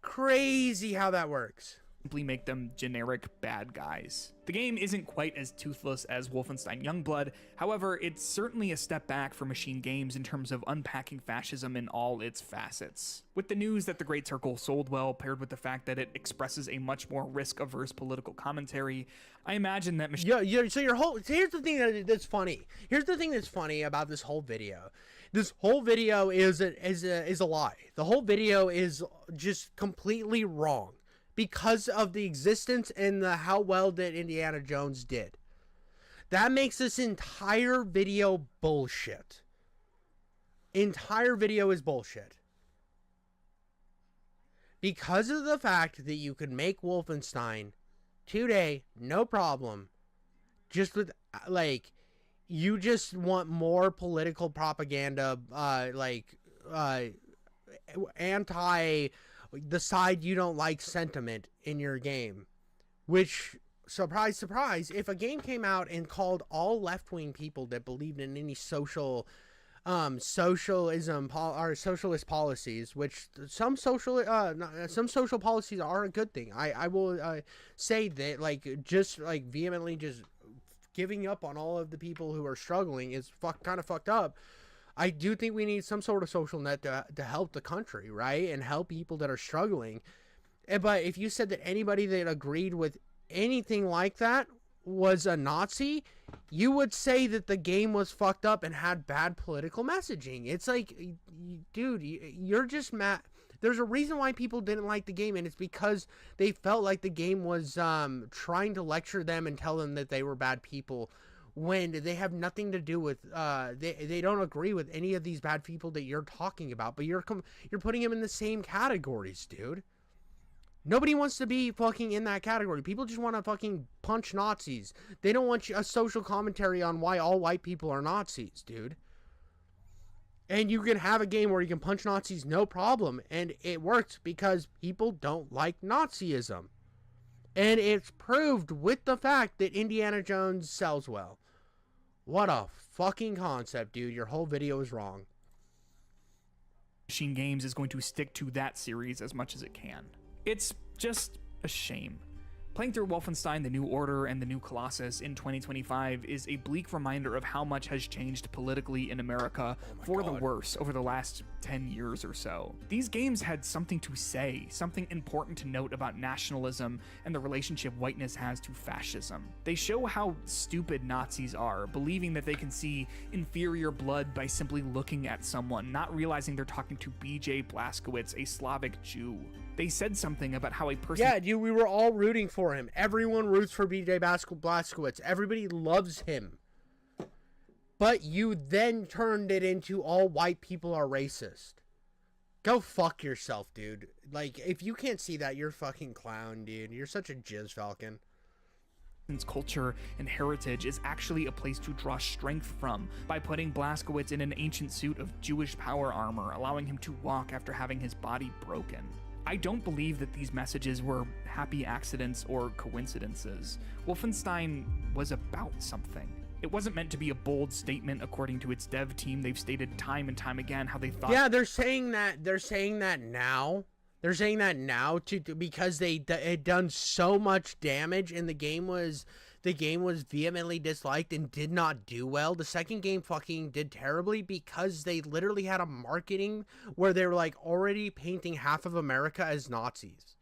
Crazy how that works. Simply make them generic bad guys. The game isn't quite as toothless as Wolfenstein Youngblood, however, it's certainly a step back for Machine Games in terms of unpacking fascism in all its facets. With the news that The Great Circle sold well, paired with the fact that it expresses a much more risk-averse political commentary, I imagine that so here's the thing that's funny. Here's the thing that's funny about this whole video. This whole video is a lie. The whole video is just completely wrong, because of the existence and how well that Indiana Jones did. That makes this entire video bullshit. entire video is bullshit. Because of the fact that you could make Wolfenstein today, no problem. Just with, like, you just want more political propaganda, anti the side you don't like sentiment in your game. Which, surprise, surprise, if a game came out and called all left-wing people that believed in any socialism or socialist policies, which some social policies are a good thing. I will say that, like, just like vehemently just giving up on all of the people who are struggling is kind of fucked up. I do think we need some sort of social net to help the country, right, and help people that are struggling. But if you said that anybody that agreed with anything like that was a Nazi, you would say that the game was fucked up and had bad political messaging. It's like, dude, you're just mad. There's a reason why people didn't like the game, and it's because they felt like the game was trying to lecture them and tell them that they were bad people when they have nothing to do with, they don't agree with any of these bad people that you're talking about, but you're putting them in the same categories, dude. Nobody wants to be fucking in that category. People just want to fucking punch Nazis. They don't want a social commentary on why all white people are Nazis, dude. And you can have a game where you can punch Nazis, no problem. And it works because people don't like Nazism. And it's proved with the fact that Indiana Jones sells well. What a fucking concept, dude. Your whole video is wrong. Machine Games is going to stick to that series as much as it can. It's just a shame. Playing through Wolfenstein: The New Order and The New Colossus in 2025 is a bleak reminder of how much has changed politically in America for the worse over the last 10 years or so. These games had something to say, something important to note about nationalism and the relationship whiteness has to fascism. They show how stupid Nazis are, believing that they can see inferior blood by simply looking at someone, not realizing they're talking to B.J. Blazkowicz, a Slavic Jew. They said something about how a person... Yeah, dude, we were all rooting for him. Everyone roots for B.J. Blazkowicz. Everybody loves him. But you then turned it into all white people are racist. Go fuck yourself, dude. Like, if you can't see that, you're a fucking clown, dude. You're such a jizz falcon. Culture and heritage is actually a place to draw strength from by putting Blazkowicz in an ancient suit of Jewish power armor, allowing him to walk after having his body broken. I don't believe that these messages were happy accidents or coincidences. Wolfenstein was about something. It wasn't meant to be a bold statement according to its dev team. They've stated time and time again how they thought... Yeah, they're saying that now. They're saying that now because it had done so much damage and the game was vehemently disliked and did not do well. The second game fucking did terribly because they literally had a marketing where they were like already painting half of America as Nazis.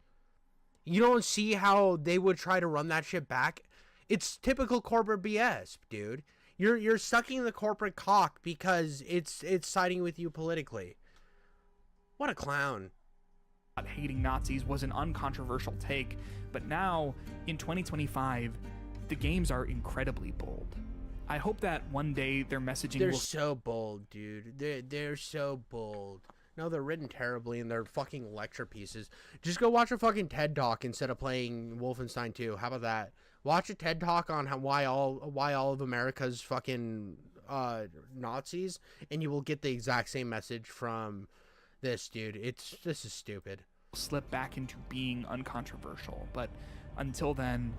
You don't see how they would try to run that shit back. It's typical corporate BS, dude. You're sucking the corporate cock because it's siding with you politically. What a clown. Hating Nazis was an uncontroversial take, but now, in 2025, the games are incredibly bold. I hope that one day their messaging They're so bold, dude. They're so bold. No, they're written terribly and they're fucking lecture pieces. Just go watch a fucking TED Talk instead of playing Wolfenstein 2. How about that? Watch a TED Talk on why all of America's fucking Nazis, and you will get the exact same message from this, dude. This is stupid. Slip back into being uncontroversial, but until then,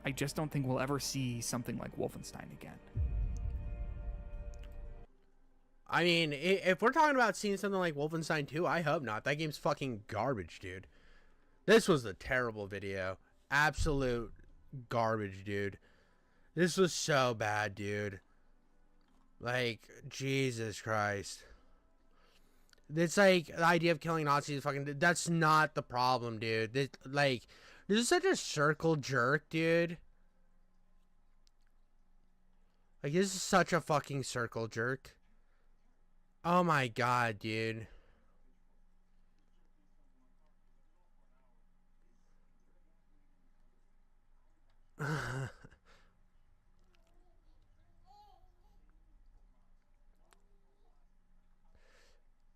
I just don't think we'll ever see something like Wolfenstein again. I mean, if we're talking about seeing something like Wolfenstein 2, I hope not. That game's fucking garbage, dude. This was a terrible video. Absolute garbage, dude. This was so bad, dude. Like, Jesus Christ. It's like, the idea of killing Nazis is fucking... That's not the problem, dude. This is such a circle jerk, dude. Like, this is such a fucking circle jerk. Oh my god, dude.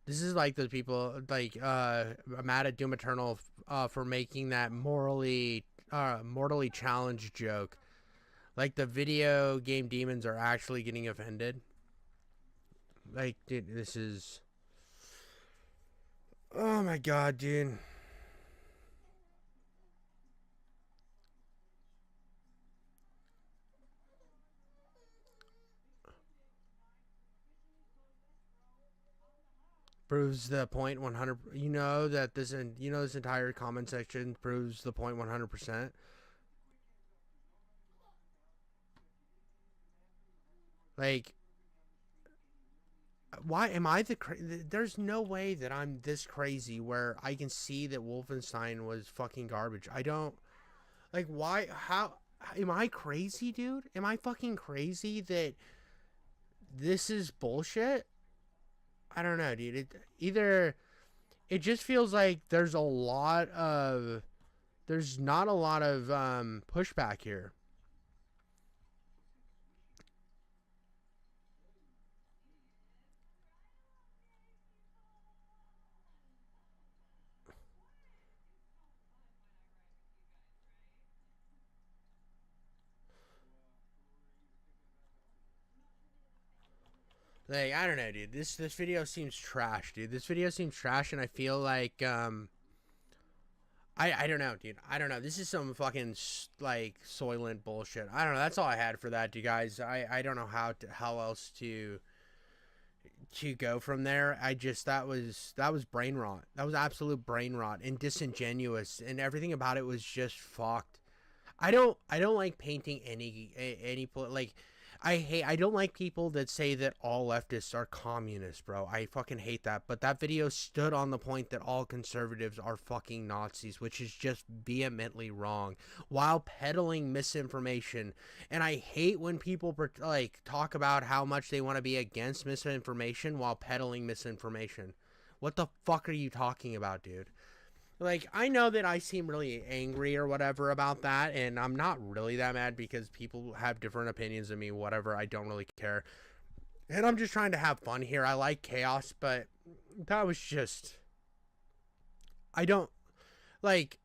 This is like the people like mad at Doom Eternal for making that mortally challenged joke. Like the video game demons are actually getting offended. Like, dude, this is... Oh my god, dude. Proves the point 100. You know that this entire comment section proves the point 100%. Like, why am I there's no way that I'm this crazy where I can see that Wolfenstein was fucking garbage. I don't, like, why, how, am I crazy, dude? Am I fucking crazy that this is bullshit? I don't know, dude. It just feels like there's not a lot of pushback here. Like, I don't know, dude. This video seems trash, dude. This video seems trash, and I feel like I don't know, dude. I don't know. This is some fucking like Soylent bullshit. I don't know. That's all I had for that, you guys. I don't know how else to go from there. That was brain rot. That was absolute brain rot and disingenuous, and everything about it was just fucked. I don't like painting any like. I don't like people that say that all leftists are communists, bro. I fucking hate that. But that video stood on the point that all conservatives are fucking Nazis, which is just vehemently wrong, while peddling misinformation. And I hate when people like talk about how much they want to be against misinformation while peddling misinformation. What the fuck are you talking about, dude? Like, I know that I seem really angry or whatever about that, and I'm not really that mad because people have different opinions than me, whatever. I don't really care. And I'm just trying to have fun here. I like chaos, but that was just... I don't... Like,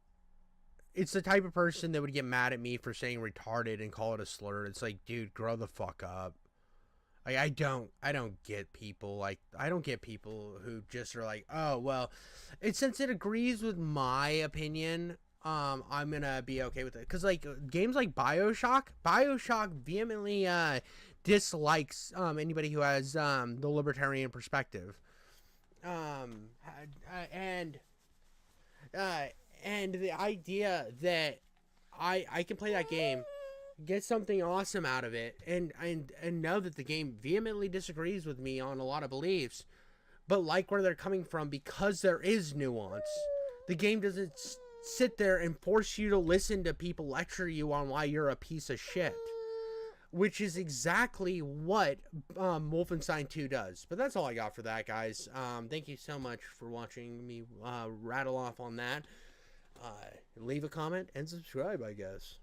it's the type of person that would get mad at me for saying retarded and call it a slur. It's like, dude, grow the fuck up. Like, I don't get people like, I don't get people who just are like, oh, well, since it agrees with my opinion, I'm gonna be okay with it. Because, like, games like Bioshock vehemently dislikes anybody who has the libertarian perspective. And the idea that I can play that game, get something awesome out of it, and know that the game vehemently disagrees with me on a lot of beliefs, but like where they're coming from because there is nuance. The game doesn't sit there and force you to listen to people lecture you on why you're a piece of shit, which is exactly what Wolfenstein 2 does. But that's all I got for that, guys. Thank you so much for watching me rattle off on that. Leave a comment and subscribe, I guess.